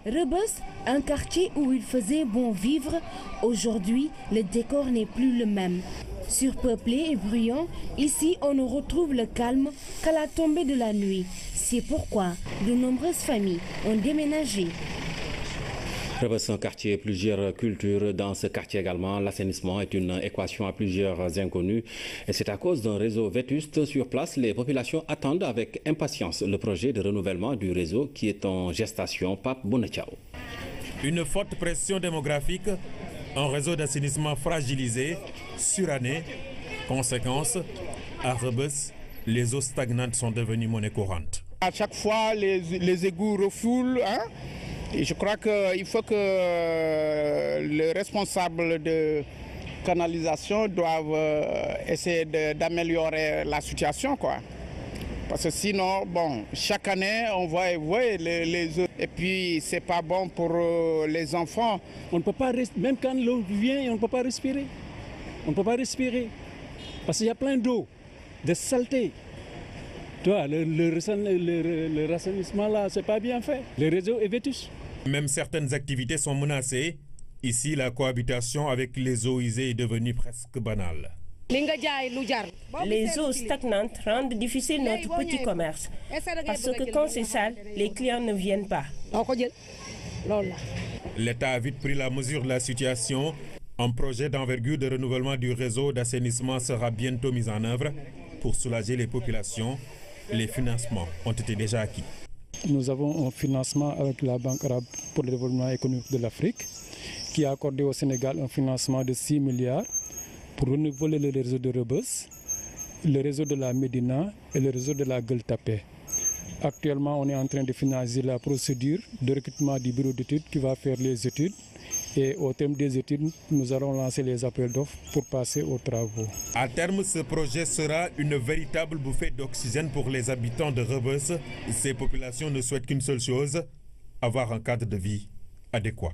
Rebeuss, un quartier où il faisait bon vivre, aujourd'hui le décor n'est plus le même. Surpeuplé et bruyant, ici on ne retrouve le calme qu'à la tombée de la nuit. C'est pourquoi de nombreuses familles ont déménagé. Rebeuss, un quartier, plusieurs cultures. Dans ce quartier également, l'assainissement est une équation à plusieurs inconnus. Et c'est à cause d'un réseau vétuste sur place. Les populations attendent avec impatience le projet de renouvellement du réseau qui est en gestation. Pape Bounetiao. Une forte pression démographique, un réseau d'assainissement fragilisé, suranné. Conséquence, à Rebeuss, les eaux stagnantes sont devenues monnaie courante. À chaque fois, les égouts refoulent. Et je crois qu'il faut que les responsables de canalisation doivent essayer d'améliorer la situation, quoi. Parce que sinon, bon, chaque année, on va évoluer les eaux. Et puis, c'est pas bon pour les enfants. On ne peut pas respirer, même quand l'eau vient, on ne peut pas respirer. On ne peut pas respirer. Parce qu'il y a plein d'eau, de saleté. Tu vois, le rassainissement là, c'est pas bien fait. Le réseau est vétuste. Même certaines activités sont menacées. Ici, la cohabitation avec les eaux usées est devenue presque banale. Les eaux stagnantes rendent difficile notre petit commerce. Parce que quand c'est sale, les clients ne viennent pas. L'État a vite pris la mesure de la situation. Un projet d'envergure de renouvellement du réseau d'assainissement sera bientôt mis en œuvre pour soulager les populations. Les financements ont été déjà acquis. Nous avons un financement avec la Banque arabe pour le développement économique de l'Afrique qui a accordé au Sénégal un financement de 6 milliards pour renouveler le réseau de Rebeuss, le réseau de la Médina et le réseau de la Gueule Tapée. Actuellement, on est en train de finaliser la procédure de recrutement du bureau d'études qui va faire les études. Et au terme des études, nous allons lancer les appels d'offres pour passer aux travaux. À terme, ce projet sera une véritable bouffée d'oxygène pour les habitants de Rebeuss. Ces populations ne souhaitent qu'une seule chose, avoir un cadre de vie adéquat.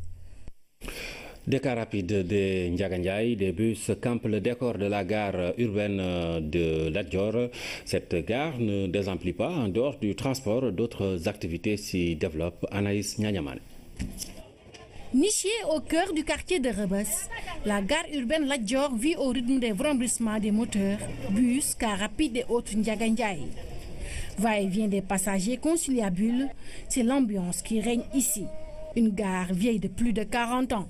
Des cars rapides de Ndiagandiaï, des bus campent le décor de la gare urbaine de Lat Dior. Cette gare ne désemplit pas. En dehors du transport, d'autres activités s'y développent. Anaïs Nyanyamane. Nichée au cœur du quartier de Rebeuss, la gare urbaine Lat Dior vit au rythme des vrombissements des moteurs, bus, cars rapides et autres Ndiagandiaï. Va-et-vient des passagers conciliabules, c'est l'ambiance qui règne ici. Une gare vieille de plus de 40 ans.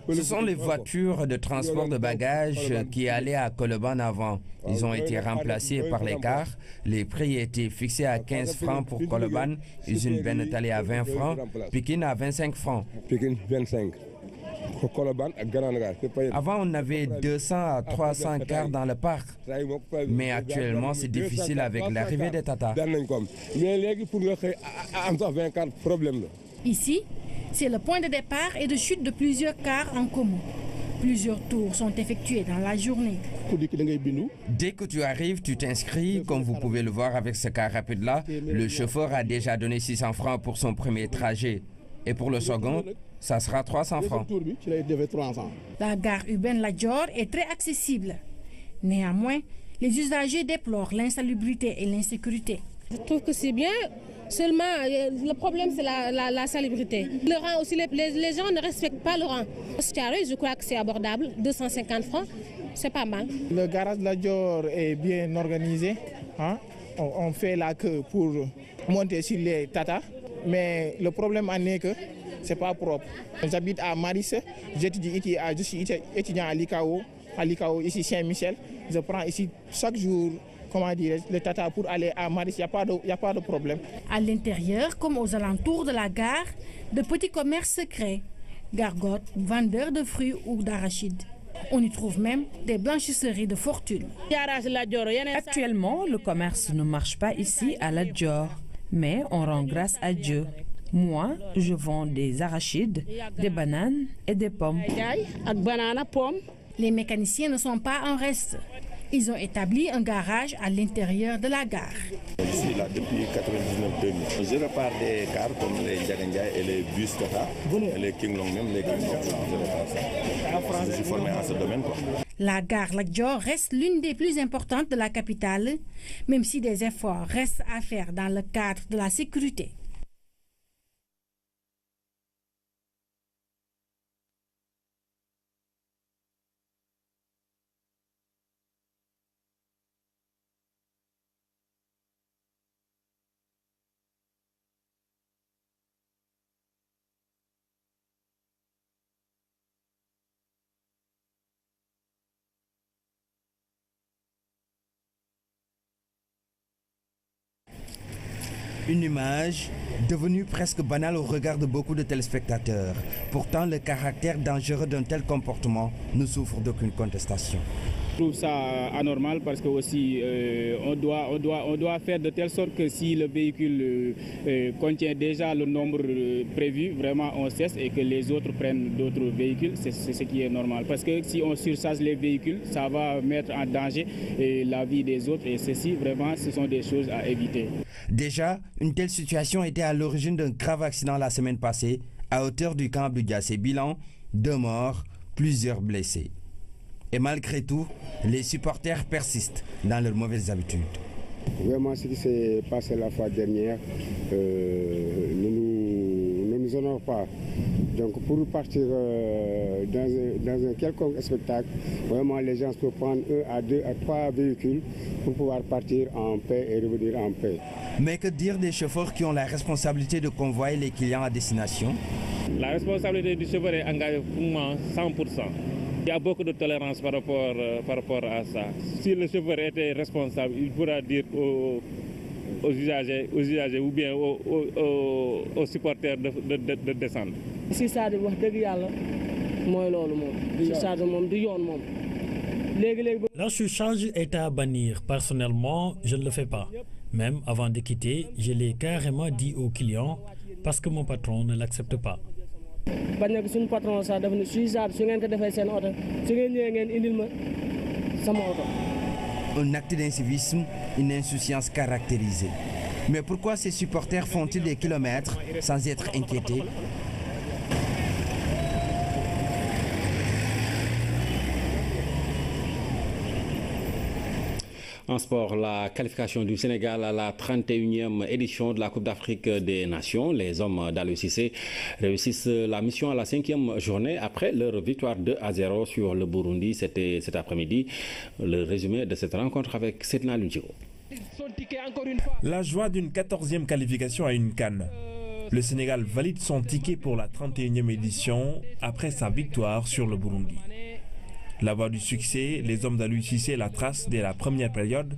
Ce sont les voitures de transport de bagages qui allaient à Colobane avant. Ils ont été remplacés par les cars. Les prix étaient fixés à 15 francs pour Colobane, Usine Benetali à 20 francs, Pikine à 25 francs. Avant, on avait 200 à 300 cars dans le parc. Mais actuellement, c'est difficile avec l'arrivée des Tata. Ici, c'est le point de départ et de chute de plusieurs cars en commun. Plusieurs tours sont effectués dans la journée. Dès que tu arrives, tu t'inscris. Comme vous pouvez le voir avec ce car rapide-là, le chauffeur a déjà donné 600 francs pour son premier trajet. Et pour le second, ça sera 300 francs. La gare urbaine Lat Dior est très accessible. Néanmoins, les usagers déplorent l'insalubrité et l'insécurité. Je trouve que c'est bien. Seulement, le problème, c'est la salubrité. Le rang aussi, les gens ne respectent pas le rang. Je crois que c'est abordable, 250 francs, c'est pas mal. Le garage de Lat Dior est bien organisé. On fait la queue pour monter sur les Tata. Mais le problème en est que ce n'est pas propre. J'habite à Marisse, je suis étudiant à l'ICAO, ici Saint-Michel. Je prends ici chaque jour, le Tata pour aller à Marisse, il n'y a pas de problème. À l'intérieur, comme aux alentours de la gare, de petits commerces se créent. Gargotes, vendeurs de fruits ou d'arachides. On y trouve même des blanchisseries de fortune. Actuellement, le commerce ne marche pas ici à Lat Dior, mais on rend grâce à Dieu. Moi, je vends des arachides, des bananes et des pommes. Les mécaniciens ne sont pas en reste. Ils ont établi un garage à l'intérieur de la gare. Je suis là depuis 1999-2000. Je repars des cars comme les Ndiagandiaï et les bus Tata, et les King Long, même les King Long, je repars ça. Je suis formé en ce domaine. La gare Lat Dior reste l'une des plus importantes de la capitale, même si des efforts restent à faire dans le cadre de la sécurité. Une image devenue presque banale au regard de beaucoup de téléspectateurs. Pourtant, le caractère dangereux d'un tel comportement ne souffre d'aucune contestation. Je trouve ça anormal parce que aussi on doit faire de telle sorte que si le véhicule contient déjà le nombre prévu, vraiment on cesse et que les autres prennent d'autres véhicules, c'est ce qui est normal. Parce que si on surcharge les véhicules, ça va mettre en danger la vie des autres et ceci vraiment ce sont des choses à éviter. Déjà, une telle situation était à l'origine d'un grave accident la semaine passée à hauteur du camp Abdougassé. Bilan, 2 morts, plusieurs blessés. Et malgré tout, les supporters persistent dans leurs mauvaises habitudes. Vraiment, ce qui s'est passé la fois dernière ne nous honore pas. Donc pour partir dans un quelconque spectacle, vraiment les gens peuvent prendre 1 à 2 à 3 véhicules pour pouvoir partir en paix et revenir en paix. Mais que dire des chauffeurs qui ont la responsabilité de convoyer les clients à destination? La responsabilité du chauffeur est engagée pour moi 100%. Il y a beaucoup de tolérance par rapport à ça. Si le chauffeur était responsable, il pourra dire aux usagers ou bien aux supporters de descendre. Si ça di wax deug yalla moy lolu mom si ça mom du yoon mom légui la surcharge est à bannir. Personnellement, je ne le fais pas. Même avant de quitter, je l'ai carrément dit aux clients parce que mon patron ne l'accepte pas. bañ nak suñu patron sax daf ne surcharge su ngeen ko defee seen oto su ngeen ñëwee ngeen indil ma sama oto. Un acte d'incivisme, une insouciance caractérisée. Mais pourquoi ces supporters font-ils des kilomètres sans être inquiétés? En sport, la qualification du Sénégal à la 31e édition de la Coupe d'Afrique des Nations. Les hommes d'Aliou Cissé réussissent la mission à la 5e journée après leur victoire 2-0 sur le Burundi. C'était cet après-midi. Le résumé de cette rencontre avec Sedna Lunchiko. La joie d'une 14e qualification à une CAN. Le Sénégal valide son ticket pour la 31e édition après sa victoire sur le Burundi. La voie du succès, les hommes d'Aliou Cissé la tracent dès la première période.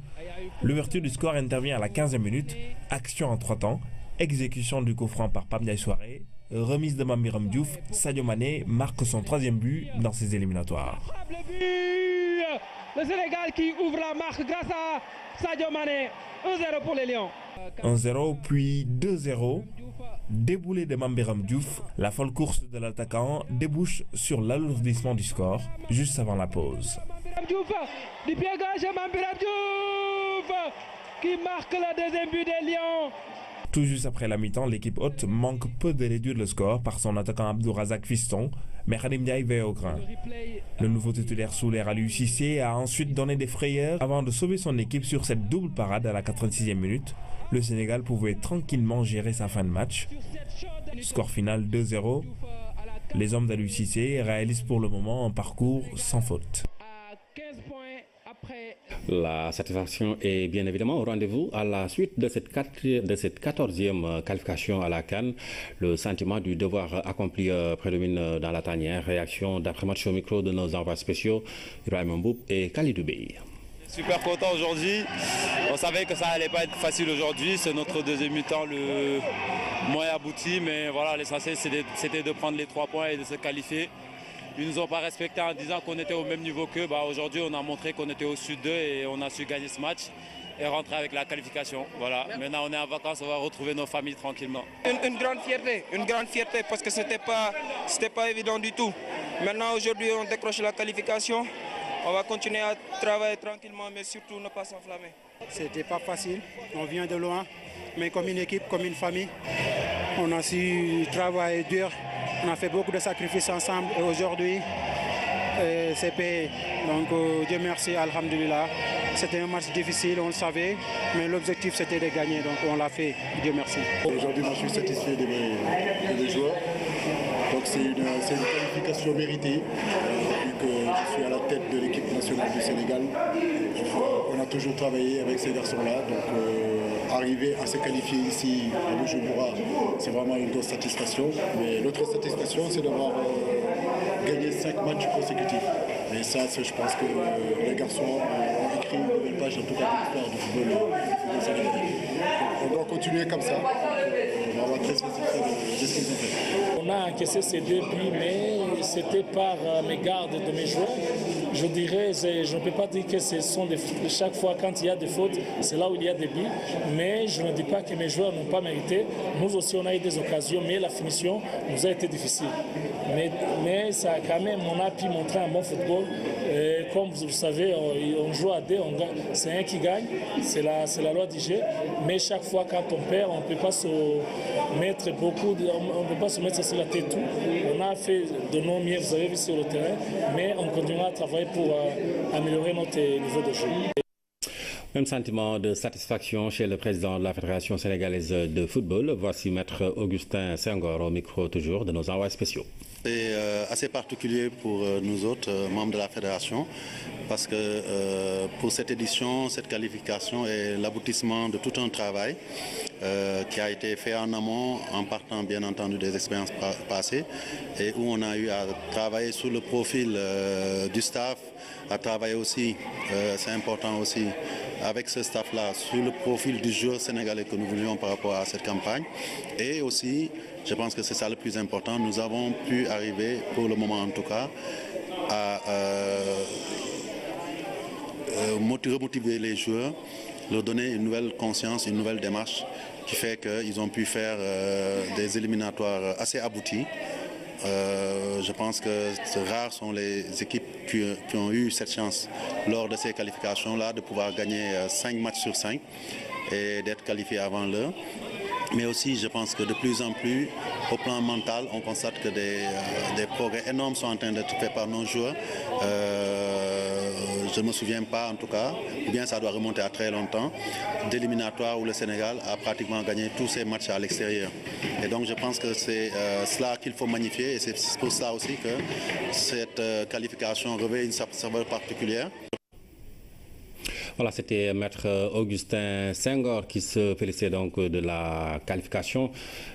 L'ouverture du score intervient à la 15e minute. Action en 3 temps. Exécution du coup franc par Pape Ndiaye Souaré. Remise de Mame Biram Diouf. Sadio Mané marque son 3e but dans ses éliminatoires. Le Sénégal qui ouvre la marque grâce à Sadio Mané. 1-0 pour les Lions. 1-0 puis 2-0. Déboulé de Mame Biram Diouf, la folle course de l'attaquant débouche sur l'alourdissement du score juste avant la pause. Du pied gauche, Mame Biram Diouf qui marque le 2e but des Lions. Tout juste après la mi-temps, l'équipe hôte manque peu de réduire le score par son attaquant Abdourazak Fiston, mais Khadim Ndiaye veille au grain. Le nouveau titulaire sous l'air Aliou Cissé a ensuite donné des frayeurs avant de sauver son équipe sur cette double parade à la 86e minute. Le Sénégal pouvait tranquillement gérer sa fin de match. Score final 2-0. Les hommes d'Aliou Cissé réalisent pour le moment un parcours sans faute. La satisfaction est bien évidemment au rendez-vous à la suite de cette 14e qualification à la CAN. Le sentiment du devoir accompli prédomine dans la tanière. Réaction d'après-match au micro de nos envois spéciaux, Ibrahim Mboup et Khalidou Bey. Super content aujourd'hui. On savait que ça allait pas être facile aujourd'hui. C'est notre 2e mi-temps le moins abouti. Mais voilà, l'essentiel c'était de prendre les 3 points et de se qualifier. Ils ne nous ont pas respecté en disant qu'on était au même niveau qu'eux. Aujourd'hui, on a montré qu'on était au-dessus d'eux et on a su gagner ce match et rentrer avec la qualification. Voilà. Maintenant, on est en vacances, on va retrouver nos familles tranquillement. Une grande fierté parce que c'était pas évident du tout. Maintenant, aujourd'hui, on décroche la qualification. On va continuer à travailler tranquillement, mais surtout ne pas s'enflammer. C'était pas facile, on vient de loin, mais comme une équipe, comme une famille, on a su travailler dur, on a fait beaucoup de sacrifices ensemble et aujourd'hui, c'est payé. Donc Dieu merci, alhamdulillah. C'était un match difficile, on le savait, mais l'objectif c'était de gagner, donc on l'a fait, Dieu merci. Aujourd'hui, moi je suis satisfait de mes joueurs. Donc c'est une qualification méritée, vu que je suis à la tête de l'équipe nationale du Sénégal. On a toujours travaillé avec ces garçons-là, donc arriver à se qualifier ici à Bujumbura, c'est vraiment une grosse satisfaction. Mais l'autre satisfaction, c'est d'avoir gagné 5 matchs consécutifs. Et ça, je pense que les garçons ont écrit une nouvelle page, en tout cas de l'histoire du football sénégalais. On doit continuer comme ça. On va très satisfait de ce qu'ils ont fait. On a encaissé ces 2 buts, mais c'était par mégarde de mes joueurs. Je dirais, je ne peux pas dire que ce sont chaque fois quand il y a des fautes, c'est là où il y a des buts, mais je ne dis pas que mes joueurs n'ont pas mérité. Nous aussi, on a eu des occasions, mais la finition nous a été difficile. Mais ça, quand même, on a pu montrer un bon football. Et comme vous le savez, on joue à 2, c'est un qui gagne, c'est la loi du jeu. Mais chaque fois, quand on perd, on ne peut pas se mettre sur la tête tout. On a fait de nos mieux, vous avez vu sur le terrain, mais on continuera à travailler pour améliorer notre niveau de jeu. Même sentiment de satisfaction chez le président de la Fédération sénégalaise de football. Voici Maître Augustin Senghor au micro toujours de nos envois spéciaux. C'est assez particulier pour nous autres membres de la Fédération parce que pour cette édition, cette qualification est l'aboutissement de tout un travail qui a été fait en amont en partant bien entendu des expériences passées et où on a eu à travailler sur le profil du staff, à travailler aussi, c'est important aussi, avec ce staff-là, sur le profil du joueur sénégalais que nous voulions par rapport à cette campagne et aussi, je pense que c'est ça le plus important. Nous avons pu arriver, pour le moment en tout cas, à remotiver les joueurs, leur donner une nouvelle conscience, une nouvelle démarche qui fait qu'ils ont pu faire des éliminatoires assez aboutis. Je pense que rares sont les équipes qui ont eu cette chance lors de ces qualifications-là de pouvoir gagner 5 matchs sur 5 et d'être qualifiés avant l'heure. Mais aussi, je pense que de plus en plus, au plan mental, on constate que des progrès énormes sont en train d'être faits par nos joueurs. Je ne me souviens pas, en tout cas, ou bien ça doit remonter à très longtemps, d'éliminatoires où le Sénégal a pratiquement gagné tous ses matchs à l'extérieur. Et donc, je pense que c'est cela qu'il faut magnifier et c'est pour ça aussi que cette qualification revêt une saveur particulière. Voilà, c'était Maître Augustin Senghor qui se félicitait donc de la qualification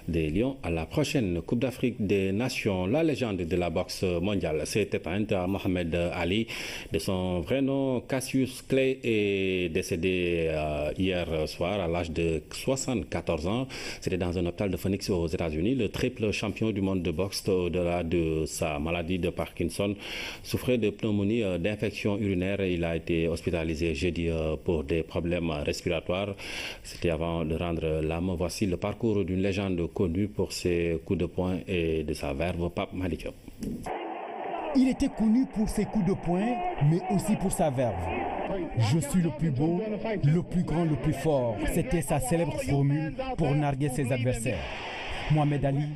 des Lions à la prochaine Coupe d'Afrique des Nations. La légende de la boxe mondiale s'est éteinte. Mohamed Ali, de son vrai nom Cassius Clay, est décédé hier soir à l'âge de 74 ans. C'était dans un hôpital de Phoenix aux États-Unis. Le triple champion du monde de boxe, au-delà de sa maladie de Parkinson, souffrait de pneumonie, d'infection urinaire. Il a été hospitalisé jeudi pour des problèmes respiratoires. C'était avant de rendre l'âme. Voici le parcours d'une légende connue pour ses coups de poing et de sa verve, Pape Malick Diop. Il était connu pour ses coups de poing, mais aussi pour sa verve. Je suis le plus beau, le plus grand, le plus fort. C'était sa célèbre formule pour narguer ses adversaires. Mohamed Ali,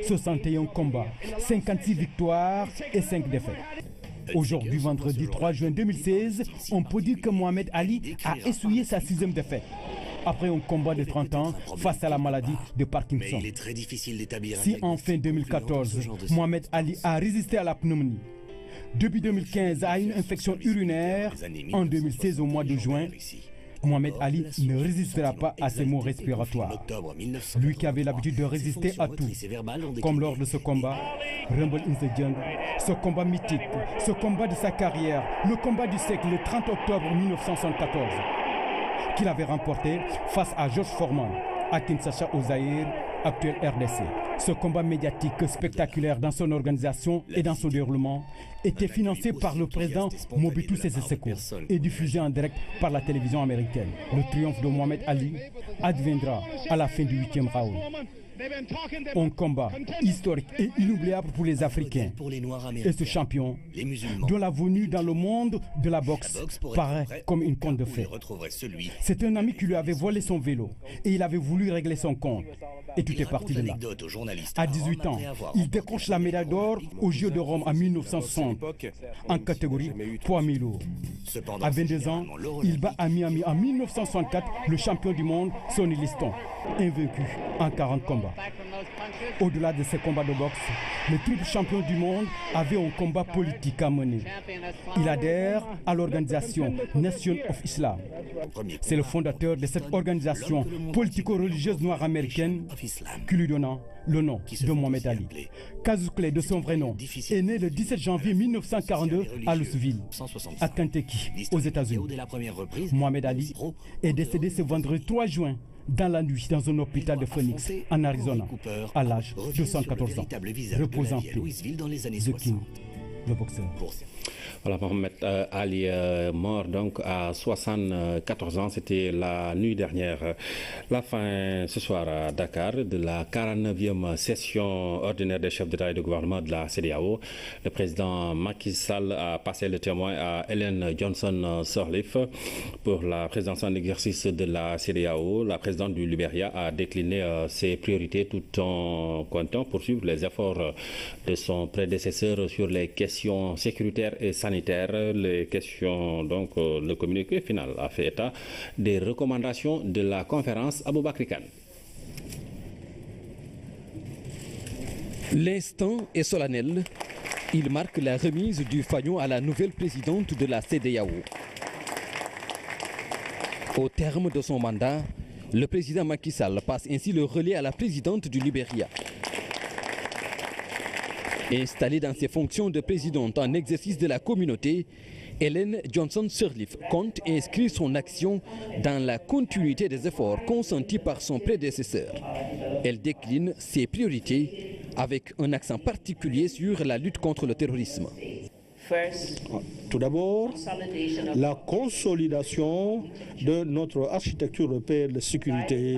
61 combats, 56 victoires et 5 défaites. Aujourd'hui, vendredi 3 juin 2016, on peut dire que Mohamed Ali a essuyé sa 6e défaite. Après un combat de 30 ans face à la maladie de Parkinson. Si en fin 2014, Mohamed Ali a résisté à la pneumonie, depuis 2015 à une infection urinaire, en 2016 au mois de juin, Mohamed Ali ne résistera pas à ces maux respiratoires. Lui qui avait l'habitude de résister à tout, comme lors de ce combat, Rumble in the Jungle, ce combat mythique, ce combat de sa carrière, le combat du siècle, le 30 octobre 1974, qu'il avait remporté face à George Foreman, à Kinshasa au Zaïre, actuel RDC. Ce combat médiatique spectaculaire dans son organisation et dans son déroulement était financé par le président Mobutu Sese Seko et diffusé en direct par la télévision américaine. Le triomphe de Mohamed Ali adviendra à la fin du 8e round. Un combat historique et inoubliable pour les Africains. Et ce champion, dont la venue dans le monde de la boxe paraît comme une conte de fées. C'est un ami qui lui avait volé son vélo et il avait voulu régler son compte. Et tout est parti de là. À 18 ans, il décroche la médaille d'or aux Jeux de Rome en 1960 en catégorie poids mi-lourd. À 22 ans, il bat à Miami en 1964 le champion du monde Sonny Liston, invaincu en 40 combats. Au-delà de ces combats de boxe, le triple champion du monde avait un combat politique à mener. Il adhère à l'organisation Nation of Islam. C'est le fondateur de cette organisation politico-religieuse noire américaine qui lui donna le nom de Mohamed Ali. Casus Clay, de son vrai nom, est né le 17 janvier 1942 à Louisville, à Kentucky, aux États-Unis. Mohamed Ali est décédé ce vendredi 3 juin dans la nuit dans un hôpital de Phoenix, en Arizona, à l'âge de 114 ans. Reposant en paix. The King, le boxeur. Voilà, Mohamed Ali mort donc à 74 ans, c'était la nuit dernière. La fin ce soir à Dakar de la 49e session ordinaire des chefs d'État et de gouvernement de la CEDEAO. Le président Macky Sall a passé le témoin à Ellen Johnson Sirleaf pour la présidence en exercice de la CEDEAO. La présidente du Libéria a décliné ses priorités tout en comptant poursuivre les efforts de son prédécesseur sur les questions sécuritaires et sanitaires. Les questions, donc le communiqué final a fait état des recommandations de la conférence Aboubakry Kane. L'instant est solennel. Il marque la remise du fanion à la nouvelle présidente de la CEDEAO. Au terme de son mandat, le président Macky Sall passe ainsi le relais à la présidente du Libéria. Installée dans ses fonctions de présidente en exercice de la communauté, Ellen Johnson Sirleaf compte inscrire son action dans la continuité des efforts consentis par son prédécesseur. Elle décline ses priorités avec un accent particulier sur la lutte contre le terrorisme. Tout d'abord, la consolidation de notre architecture européenne de sécurité.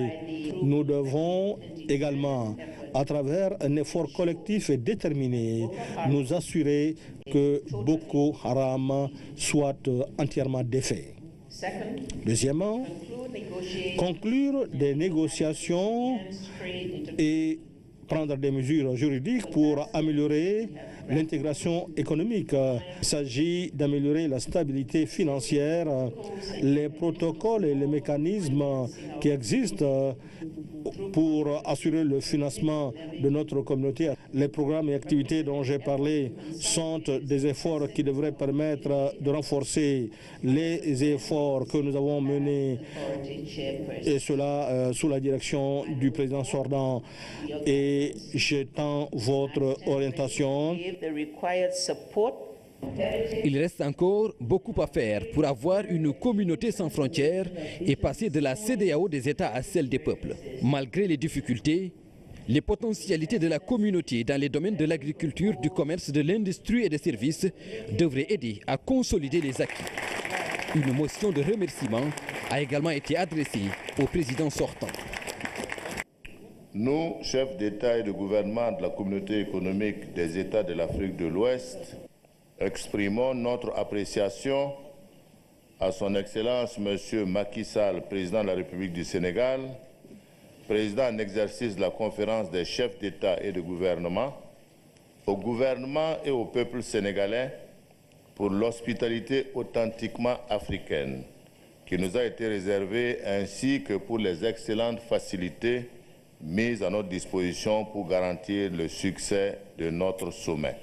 Nous devons également, à travers un effort collectif et déterminé, nous assurer que Boko Haram soit entièrement défait. Deuxièmement, conclure des négociations et prendre des mesures juridiques pour améliorer l'intégration économique. Il s'agit d'améliorer la stabilité financière, les protocoles et les mécanismes qui existent pour assurer le financement de notre communauté. Les programmes et activités dont j'ai parlé sont des efforts qui devraient permettre de renforcer les efforts que nous avons menés, et cela sous la direction du président sortant. Et j'attends votre orientation. Il reste encore beaucoup à faire pour avoir une communauté sans frontières et passer de la CEDEAO des États à celle des peuples. Malgré les difficultés, les potentialités de la communauté dans les domaines de l'agriculture, du commerce, de l'industrie et des services devraient aider à consolider les acquis. Une motion de remerciement a également été adressée au président sortant. Nous, chefs d'État et de gouvernement de la communauté économique des États de l'Afrique de l'Ouest, exprimons notre appréciation à son Excellence M. Macky Sall, président de la République du Sénégal, président en exercice de la conférence des chefs d'État et de gouvernement, au gouvernement et au peuple sénégalais pour l'hospitalité authentiquement africaine qui nous a été réservée, ainsi que pour les excellentes facilités mises à notre disposition pour garantir le succès de notre sommet.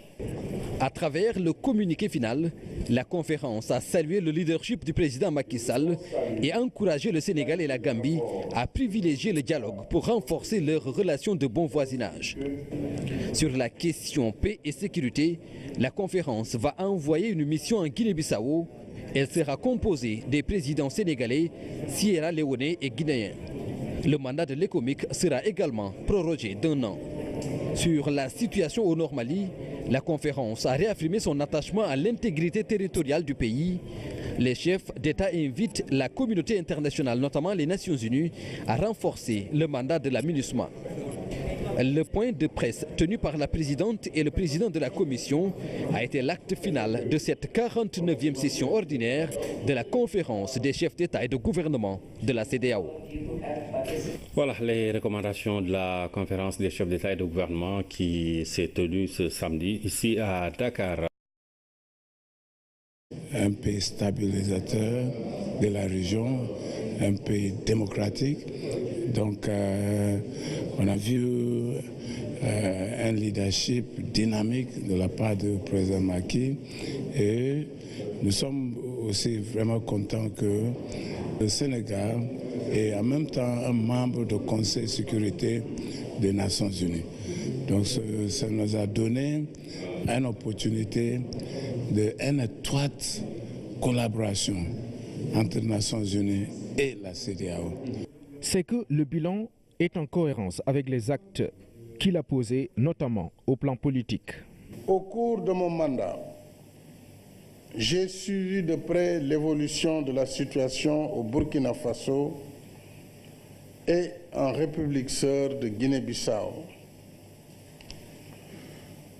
À travers le communiqué final, la conférence a salué le leadership du président Macky Sall et encouragé le Sénégal et la Gambie à privilégier le dialogue pour renforcer leurs relations de bon voisinage. Sur la question paix et sécurité, la conférence va envoyer une mission en Guinée-Bissau. Elle sera composée des présidents sénégalais, sierra-léonais et guinéens. Le mandat de l'ECOMIC sera également prorogé d'1 an. Sur la situation au Nord Mali, la conférence a réaffirmé son attachement à l'intégrité territoriale du pays. Les chefs d'État invitent la communauté internationale, notamment les Nations Unies, à renforcer le mandat de la MINUSMA. Le point de presse tenu par la présidente et le président de la commission a été l'acte final de cette 49e session ordinaire de la conférence des chefs d'État et de gouvernement de la CEDEAO. Voilà les recommandations de la conférence des chefs d'État et de gouvernement qui s'est tenue ce samedi ici à Dakar. Un pays stabilisateur de la région, un pays démocratique. Donc on a vu un leadership dynamique de la part du président Macky et nous sommes aussi vraiment contents que le Sénégal est en même temps un membre du Conseil de sécurité des Nations Unies. Donc ça nous a donné une opportunité d'une étroite collaboration entre les Nations Unies et la CEDEAO. C'est que le bilan est en cohérence avec les actes qu'il a posés, notamment au plan politique. Au cours de mon mandat, j'ai suivi de près l'évolution de la situation au Burkina Faso et en République sœur de Guinée-Bissau.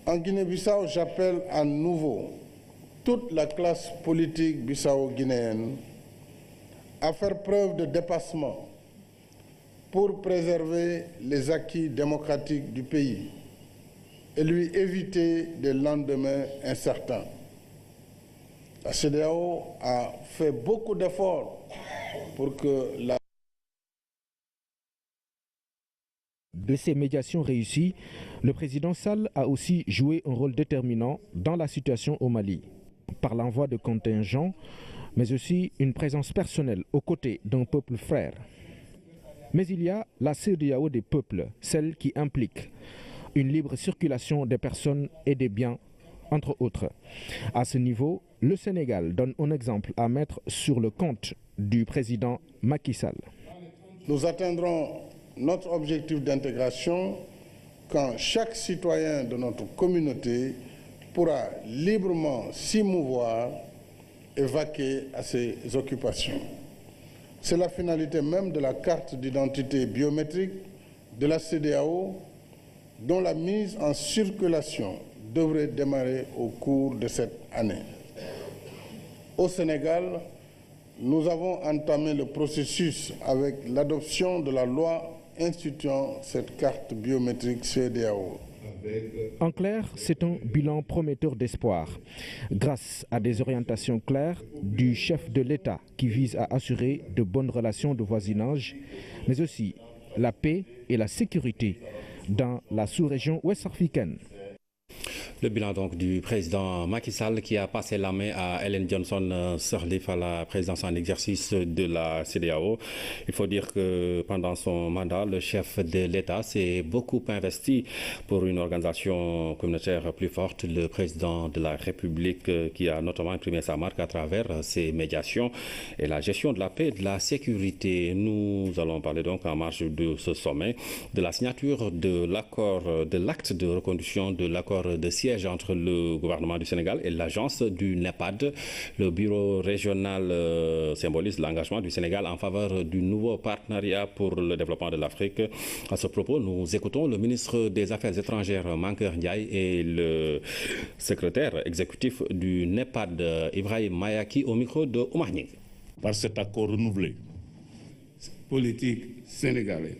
En Guinée-Bissau, j'appelle à nouveau toute la classe politique bissau-guinéenne à faire preuve de dépassement pour préserver les acquis démocratiques du pays et lui éviter des lendemains incertains. La CEDEAO a fait beaucoup d'efforts pour que la... De ces médiations réussies, le président Sall a aussi joué un rôle déterminant dans la situation au Mali, par l'envoi de contingents, mais aussi une présence personnelle aux côtés d'un peuple frère. Mais il y a la CEDEAO des peuples, celle qui implique une libre circulation des personnes et des biens, entre autres. À ce niveau, le Sénégal donne un exemple à mettre sur le compte du président Macky Sall. Nous atteindrons notre objectif d'intégration quand chaque citoyen de notre communauté pourra librement s'y mouvoir et vaquer à ses occupations. C'est la finalité même de la carte d'identité biométrique de la CEDEAO, dont la mise en circulation devrait démarrer au cours de cette année. Au Sénégal, nous avons entamé le processus avec l'adoption de la loi instituant cette carte biométrique CEDEAO. En clair, c'est un bilan prometteur d'espoir, grâce à des orientations claires du chef de l'État qui vise à assurer de bonnes relations de voisinage, mais aussi la paix et la sécurité dans la sous-région ouest-africaine. Le bilan donc du président Macky Sall qui a passé la main à Ellen Johnson Sirleaf à la présidence en exercice de la CEDEAO. Il faut dire que pendant son mandat, le chef de l'État s'est beaucoup investi pour une organisation communautaire plus forte. Le président de la République qui a notamment imprimé sa marque à travers ses médiations et la gestion de la paix et de la sécurité. Nous allons parler donc en marge de ce sommet de la signature de l'accord, de l'acte de reconduction de l'accord de siège entre le gouvernement du Sénégal et l'agence du NEPAD. Le bureau régional symbolise l'engagement du Sénégal en faveur du nouveau partenariat pour le développement de l'Afrique. À ce propos, nous écoutons le ministre des Affaires étrangères, Mankeur Ndiaye, et le secrétaire exécutif du NEPAD, Ibrahim Mayaki, au micro de Oumar Nying. Par cet accord renouvelé, politique sénégalais,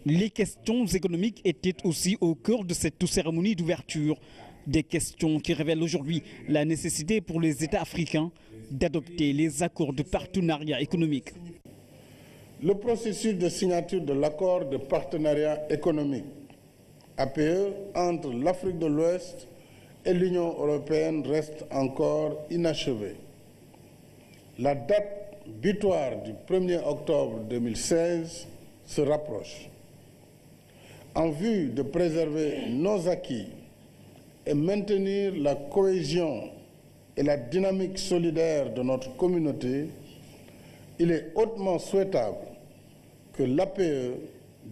les questions économiques étaient aussi au cœur de cette cérémonie d'ouverture. Des questions qui révèlent aujourd'hui la nécessité pour les États africains d'adopter les accords de partenariat économique. Le processus de signature de l'accord de partenariat économique APE entre l'Afrique de l'Ouest et l'Union européenne reste encore inachevé. La date butoir du 1er octobre 2016 se rapproche. En vue de préserver nos acquis et maintenir la cohésion et la dynamique solidaire de notre communauté, il est hautement souhaitable que l'APE,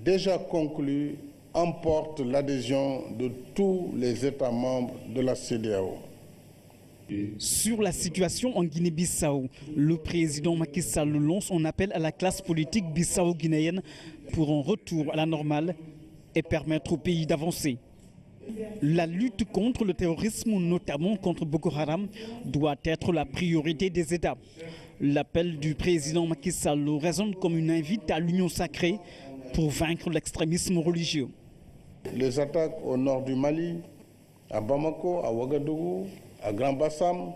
déjà conclu, emporte l'adhésion de tous les États membres de la CEDEAO. Sur la situation en Guinée-Bissau, le président Macky Sall lance un appel à la classe politique bissau-guinéenne pour un retour à la normale et permettre au pays d'avancer. La lutte contre le terrorisme, notamment contre Boko Haram, doit être la priorité des États. L'appel du président Macky Sall résonne comme une invite à l'union sacrée pour vaincre l'extrémisme religieux. Les attaques au nord du Mali, à Bamako, à Ouagadougou, à Grand Bassam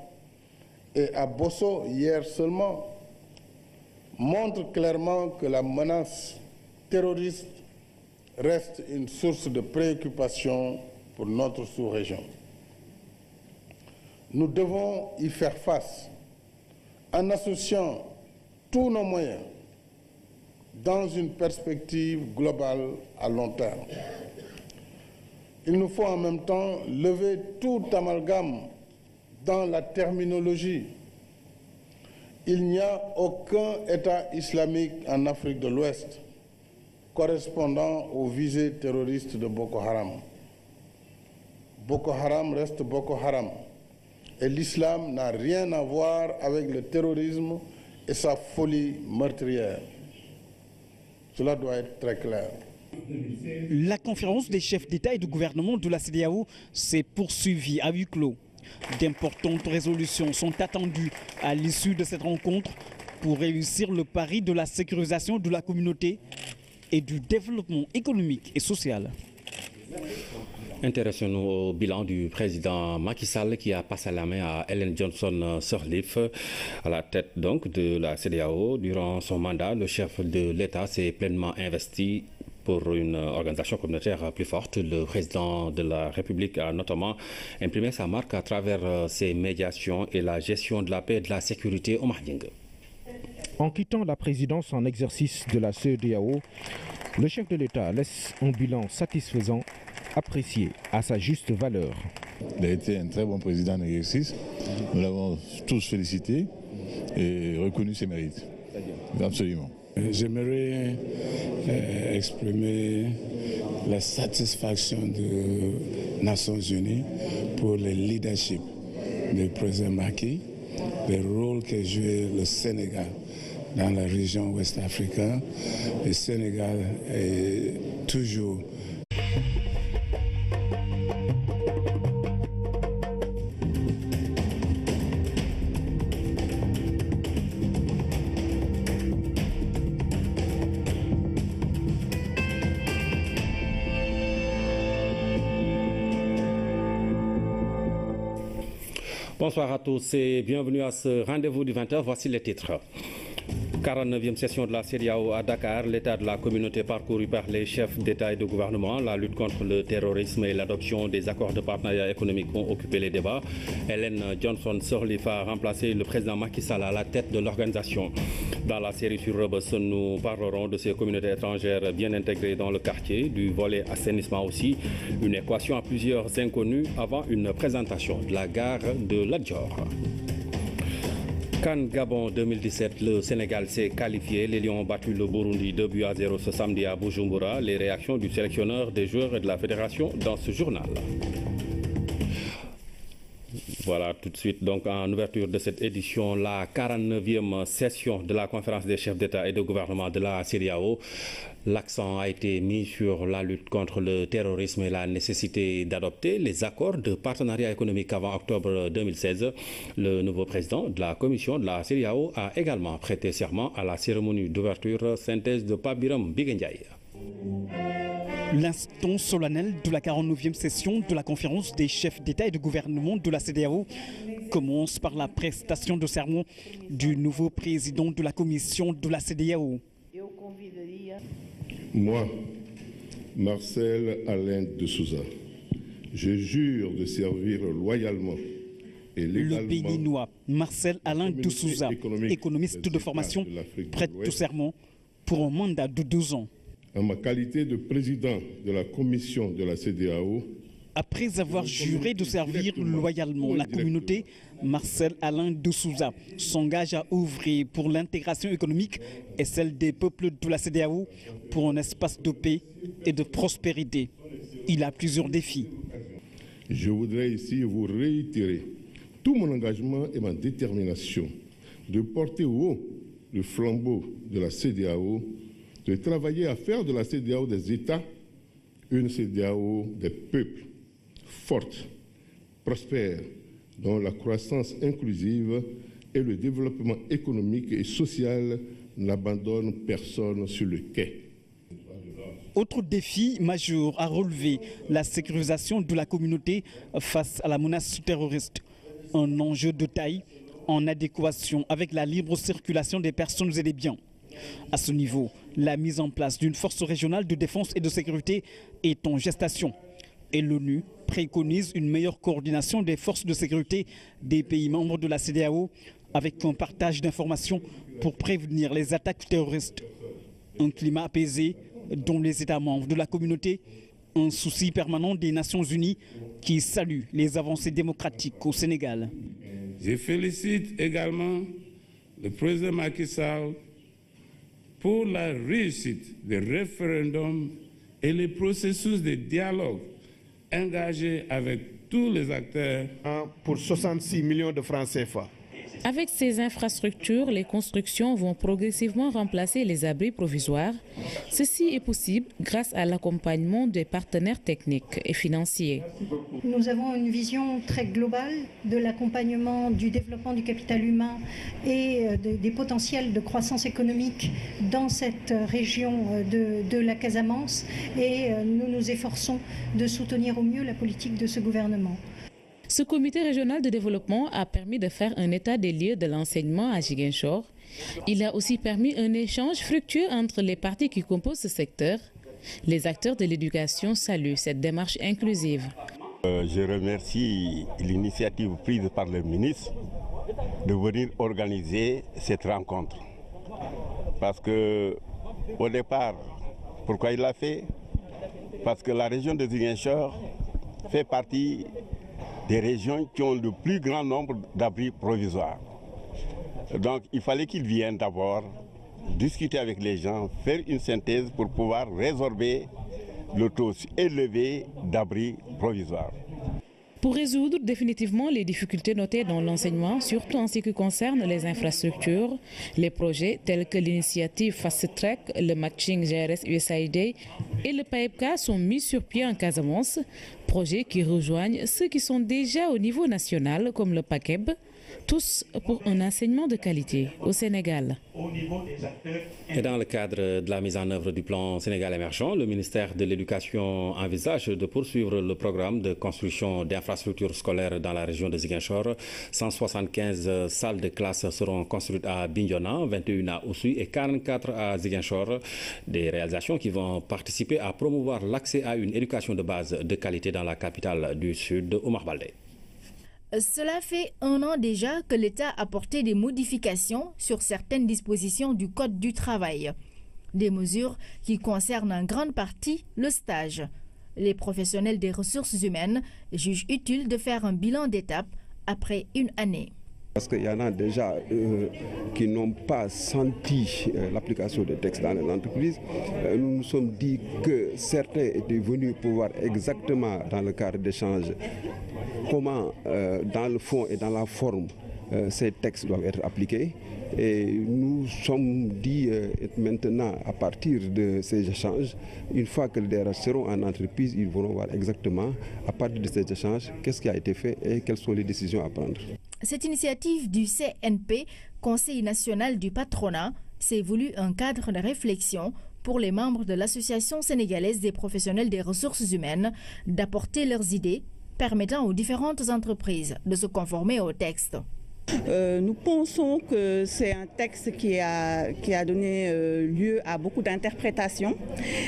et à Bosso hier seulement montrent clairement que la menace terroriste reste une source de préoccupation pour notre sous-région. Nous devons y faire face en associant tous nos moyens dans une perspective globale à long terme. Il nous faut en même temps lever tout amalgame dans la terminologie. Il n'y a aucun État islamique en Afrique de l'Ouest correspondant aux visées terroristes de Boko Haram. Boko Haram reste Boko Haram et l'islam n'a rien à voir avec le terrorisme et sa folie meurtrière. Cela doit être très clair. La conférence des chefs d'État et de gouvernement de la CEDEAO s'est poursuivie à huis clos. D'importantes résolutions sont attendues à l'issue de cette rencontre pour réussir le pari de la sécurisation de la communauté et du développement économique et social. Intéressons-nous au bilan du président Macky Sall qui a passé la main à Ellen Johnson Sirleaf à la tête donc de la CEDEAO. Durant son mandat, le chef de l'État s'est pleinement investi pour une organisation communautaire plus forte. Le président de la République a notamment imprimé sa marque à travers ses médiations et la gestion de la paix et de la sécurité au Mali. En quittant la présidence en exercice de la CEDEAO, le chef de l'État laisse un bilan satisfaisant, apprécié à sa juste valeur. Il a été un très bon président en exercice. Nous l'avons tous félicité et reconnu ses mérites. Absolument. J'aimerais exprimer la satisfaction des Nations Unies pour le leadership du président Macky, le rôle qu'a joué le Sénégal dans la région ouest africaine. Le Sénégal est toujours Bonsoir à tous et bienvenue à ce rendez-vous du 20h. Voici les titres. 49e session de la CEDEAO à Dakar, l'état de la communauté parcouru par les chefs d'État et de gouvernement, la lutte contre le terrorisme et l'adoption des accords de partenariat économique ont occupé les débats. Ellen Johnson Sirleaf a remplacé le président Macky Sall à la tête de l'organisation. Dans la série sur Rebus, nous parlerons de ces communautés étrangères bien intégrées dans le quartier, du volet assainissement aussi, une équation à plusieurs inconnus avant une présentation de la gare de Lat-Dior. CAN Gabon 2017, le Sénégal s'est qualifié. Les Lions ont battu le Burundi 2-0 ce samedi à Bujumbura. Les réactions du sélectionneur, des joueurs et de la fédération dans ce journal. Voilà tout de suite, donc en ouverture de cette édition, la 49e session de la conférence des chefs d'État et de gouvernement de la CEDEAO. L'accent a été mis sur la lutte contre le terrorisme et la nécessité d'adopter les accords de partenariat économique avant octobre 2016. Le nouveau président de la commission de la CEDEAO a également prêté serment à la cérémonie d'ouverture, synthèse de Pape Biram Bigendiaï. L'instant solennel de la 49e session de la conférence des chefs d'État et de gouvernement de la CEDEAO commence par la prestation de serment du nouveau président de la commission de la CEDEAO. Moi, Marcel Alain de Souza, je jure de servir loyalement et légalement le béninois Marcel Alain de Souza, économiste de formation, prête tout serment pour un mandat de 12 ans. En ma qualité de président de la commission de la CEDEAO, après avoir juré de servir loyalement la communauté, Marcel Alain de Souza s'engage à ouvrir pour l'intégration économique et celle des peuples de la CEDEAO pour un espace de paix et de prospérité. Il a plusieurs défis. Je voudrais ici vous réitérer tout mon engagement et ma détermination de porter haut le flambeau de la CEDEAO, de travailler à faire de la CEDEAO des États une CEDEAO des peuples, forte, prospère, dont la croissance inclusive et le développement économique et social n'abandonnent personne sur le quai. Autre défi majeur à relever, la sécurisation de la communauté face à la menace terroriste. Un enjeu de taille en adéquation avec la libre circulation des personnes et des biens. À ce niveau, la mise en place d'une force régionale de défense et de sécurité est en gestation. Et l'ONU préconise une meilleure coordination des forces de sécurité des pays membres de la CEDEAO avec un partage d'informations pour prévenir les attaques terroristes. Un climat apaisé dont les États membres de la communauté, un souci permanent des Nations Unies qui salue les avancées démocratiques au Sénégal. Je félicite également le président Macky Sall pour la réussite des référendums et les processus de dialogue engagés avec tous les acteurs. Pour 66 millions de francs CFA. Avec ces infrastructures, les constructions vont progressivement remplacer les abris provisoires. Ceci est possible grâce à l'accompagnement des partenaires techniques et financiers. Nous avons une vision très globale de l'accompagnement du développement du capital humain et des potentiels de croissance économique dans cette région de la Casamance et nous nous efforçons de soutenir au mieux la politique de ce gouvernement. Ce comité régional de développement a permis de faire un état des lieux de l'enseignement à Ziguinchor. Il a aussi permis un échange fructueux entre les parties qui composent ce secteur. Les acteurs de l'éducation saluent cette démarche inclusive. Je remercie l'initiative prise par le ministre de venir organiser cette rencontre. Parce que, au départ, pourquoi il l'a fait? Parce que la région de Ziguinchor fait partie des régions qui ont le plus grand nombre d'abris provisoires. Donc il fallait qu'ils viennent d'abord discuter avec les gens, faire une synthèse pour pouvoir résorber le taux élevé d'abris provisoires. Pour résoudre définitivement les difficultés notées dans l'enseignement, surtout en ce qui concerne les infrastructures, les projets tels que l'initiative Fast Track, le matching GRS-USAID et le PAEPK sont mis sur pied en Casamance, projets qui rejoignent ceux qui sont déjà au niveau national comme le PACEB, tous pour un enseignement de qualité au Sénégal. Et dans le cadre de la mise en œuvre du plan Sénégal émergent, le ministère de l'Éducation envisage de poursuivre le programme de construction d'infrastructures scolaires dans la région de Ziguinchor. 175 salles de classe seront construites à Bignona, 21 à Oussouye et 44 à Ziguinchor. Des réalisations qui vont participer à promouvoir l'accès à une éducation de base de qualité dans la capitale du Sud, Omar Baldé. Cela fait un an déjà que l'État a apporté des modifications sur certaines dispositions du Code du travail. Des mesures qui concernent en grande partie le stage. Les professionnels des ressources humaines jugent utile de faire un bilan d'étape après une année. Parce qu'il y en a déjà qui n'ont pas senti l'application des textes dans les entreprises. Nous nous sommes dit que certains étaient venus pour voir exactement dans le cadre d'échanges comment, dans le fond et dans la forme, ces textes doivent être appliqués. Et nous sommes dit maintenant, à partir de ces échanges, une fois que les DRH seront en entreprise, ils vont voir exactement, à partir de ces échanges, qu'est-ce qui a été fait et quelles sont les décisions à prendre. Cette initiative du CNP, Conseil national du patronat, s'est voulu un cadre de réflexion pour les membres de l'Association sénégalaise des professionnels des ressources humaines d'apporter leurs idées permettant aux différentes entreprises de se conformer au texte. Nous pensons que c'est un texte qui a donné lieu à beaucoup d'interprétations,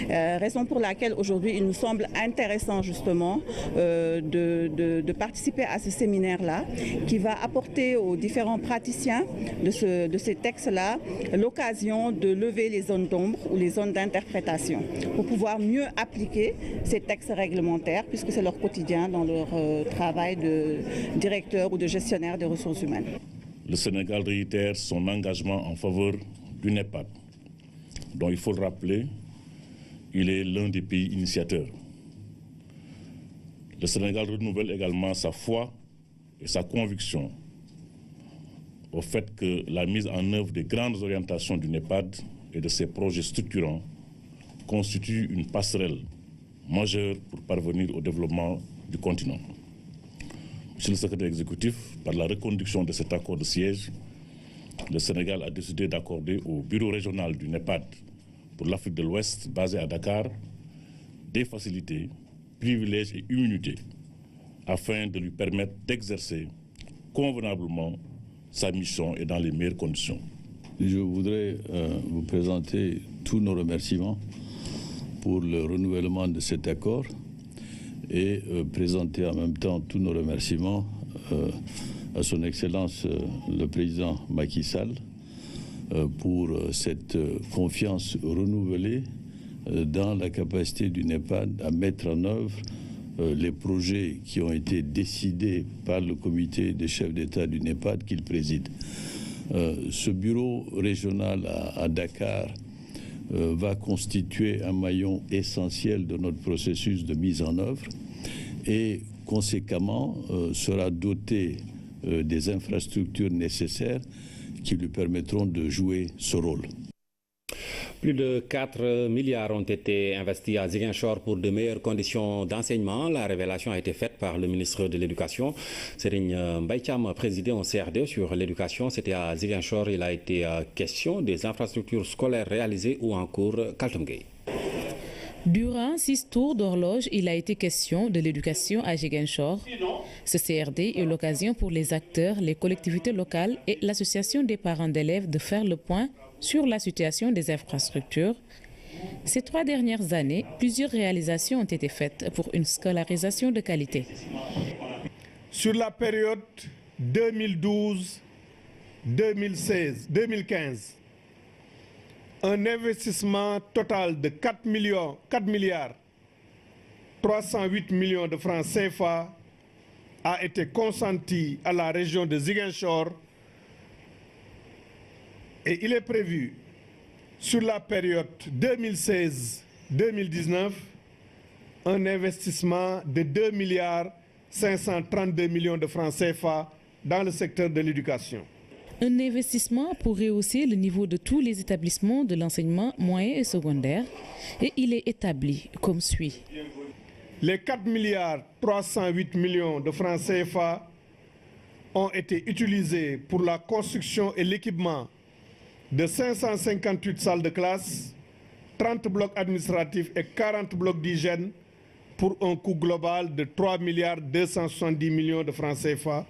raison pour laquelle aujourd'hui il nous semble intéressant justement de participer à ce séminaire-là qui va apporter aux différents praticiens de ces textes-là l'occasion de lever les zones d'ombre ou les zones d'interprétation pour pouvoir mieux appliquer ces textes réglementaires puisque c'est leur quotidien dans leur travail de directeur ou de gestionnaire des ressources humaines. Le Sénégal réitère son engagement en faveur du NEPAD, dont il faut le rappeler, il est l'un des pays initiateurs. Le Sénégal renouvelle également sa foi et sa conviction au fait que la mise en œuvre des grandes orientations du NEPAD et de ses projets structurants constitue une passerelle majeurs pour parvenir au développement du continent. Monsieur le secrétaire exécutif, par la reconduction de cet accord de siège, le Sénégal a décidé d'accorder au bureau régional du NEPAD pour l'Afrique de l'Ouest, basé à Dakar, des facilités, privilèges et immunités afin de lui permettre d'exercer convenablement sa mission et dans les meilleures conditions. Je voudrais vous présenter tous nos remerciements pour le renouvellement de cet accord et présenter en même temps tous nos remerciements à son Excellence le Président Macky Sall pour cette confiance renouvelée dans la capacité du NEPAD à mettre en œuvre les projets qui ont été décidés par le comité des chefs d'État du NEPAD qu'il préside. Ce bureau régional à Dakar va constituer un maillon essentiel de notre processus de mise en œuvre et conséquemment sera doté des infrastructures nécessaires qui lui permettront de jouer ce rôle. Plus de 4 milliards ont été investis à Ziguinchor pour de meilleures conditions d'enseignement. La révélation a été faite par le ministre de l'Éducation. Serigne Mbaye Thiam a présidé un CRD sur l'éducation. C'était à Ziguinchor. Il a été question des infrastructures scolaires réalisées ou en cours. Kaltoum Gueye. Durant 6 tours d'horloge, il a été question de l'éducation à Ziguinchor. Ce CRD est l'occasion pour les acteurs, les collectivités locales et l'association des parents d'élèves de faire le point sur la situation des infrastructures. Ces 3 dernières années, plusieurs réalisations ont été faites pour une scolarisation de qualité. Sur la période 2012-2015, un investissement total de 4 milliards 308 millions de francs CFA a été consenti à la région de Ziguinchor et il est prévu sur la période 2016-2019 un investissement de 2 milliards 532 millions de francs CFA dans le secteur de l'éducation. Un investissement pour rehausser le niveau de tous les établissements de l'enseignement moyen et secondaire et il est établi comme suit. Les 4 milliards 308 millions de francs CFA ont été utilisés pour la construction et l'équipement de 558 salles de classe, 30 blocs administratifs et 40 blocs d'hygiène pour un coût global de 3 milliards 270 millions de francs CFA.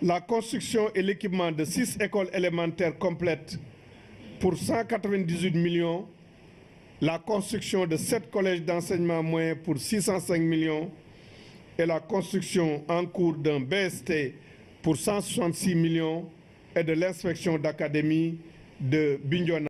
La construction et l'équipement de 6 écoles élémentaires complètes pour 198 millions, la construction de 7 collèges d'enseignement moyen pour 605 millions et la construction en cours d'un BST pour 166 millions et de l'inspection d'académie de Bignona.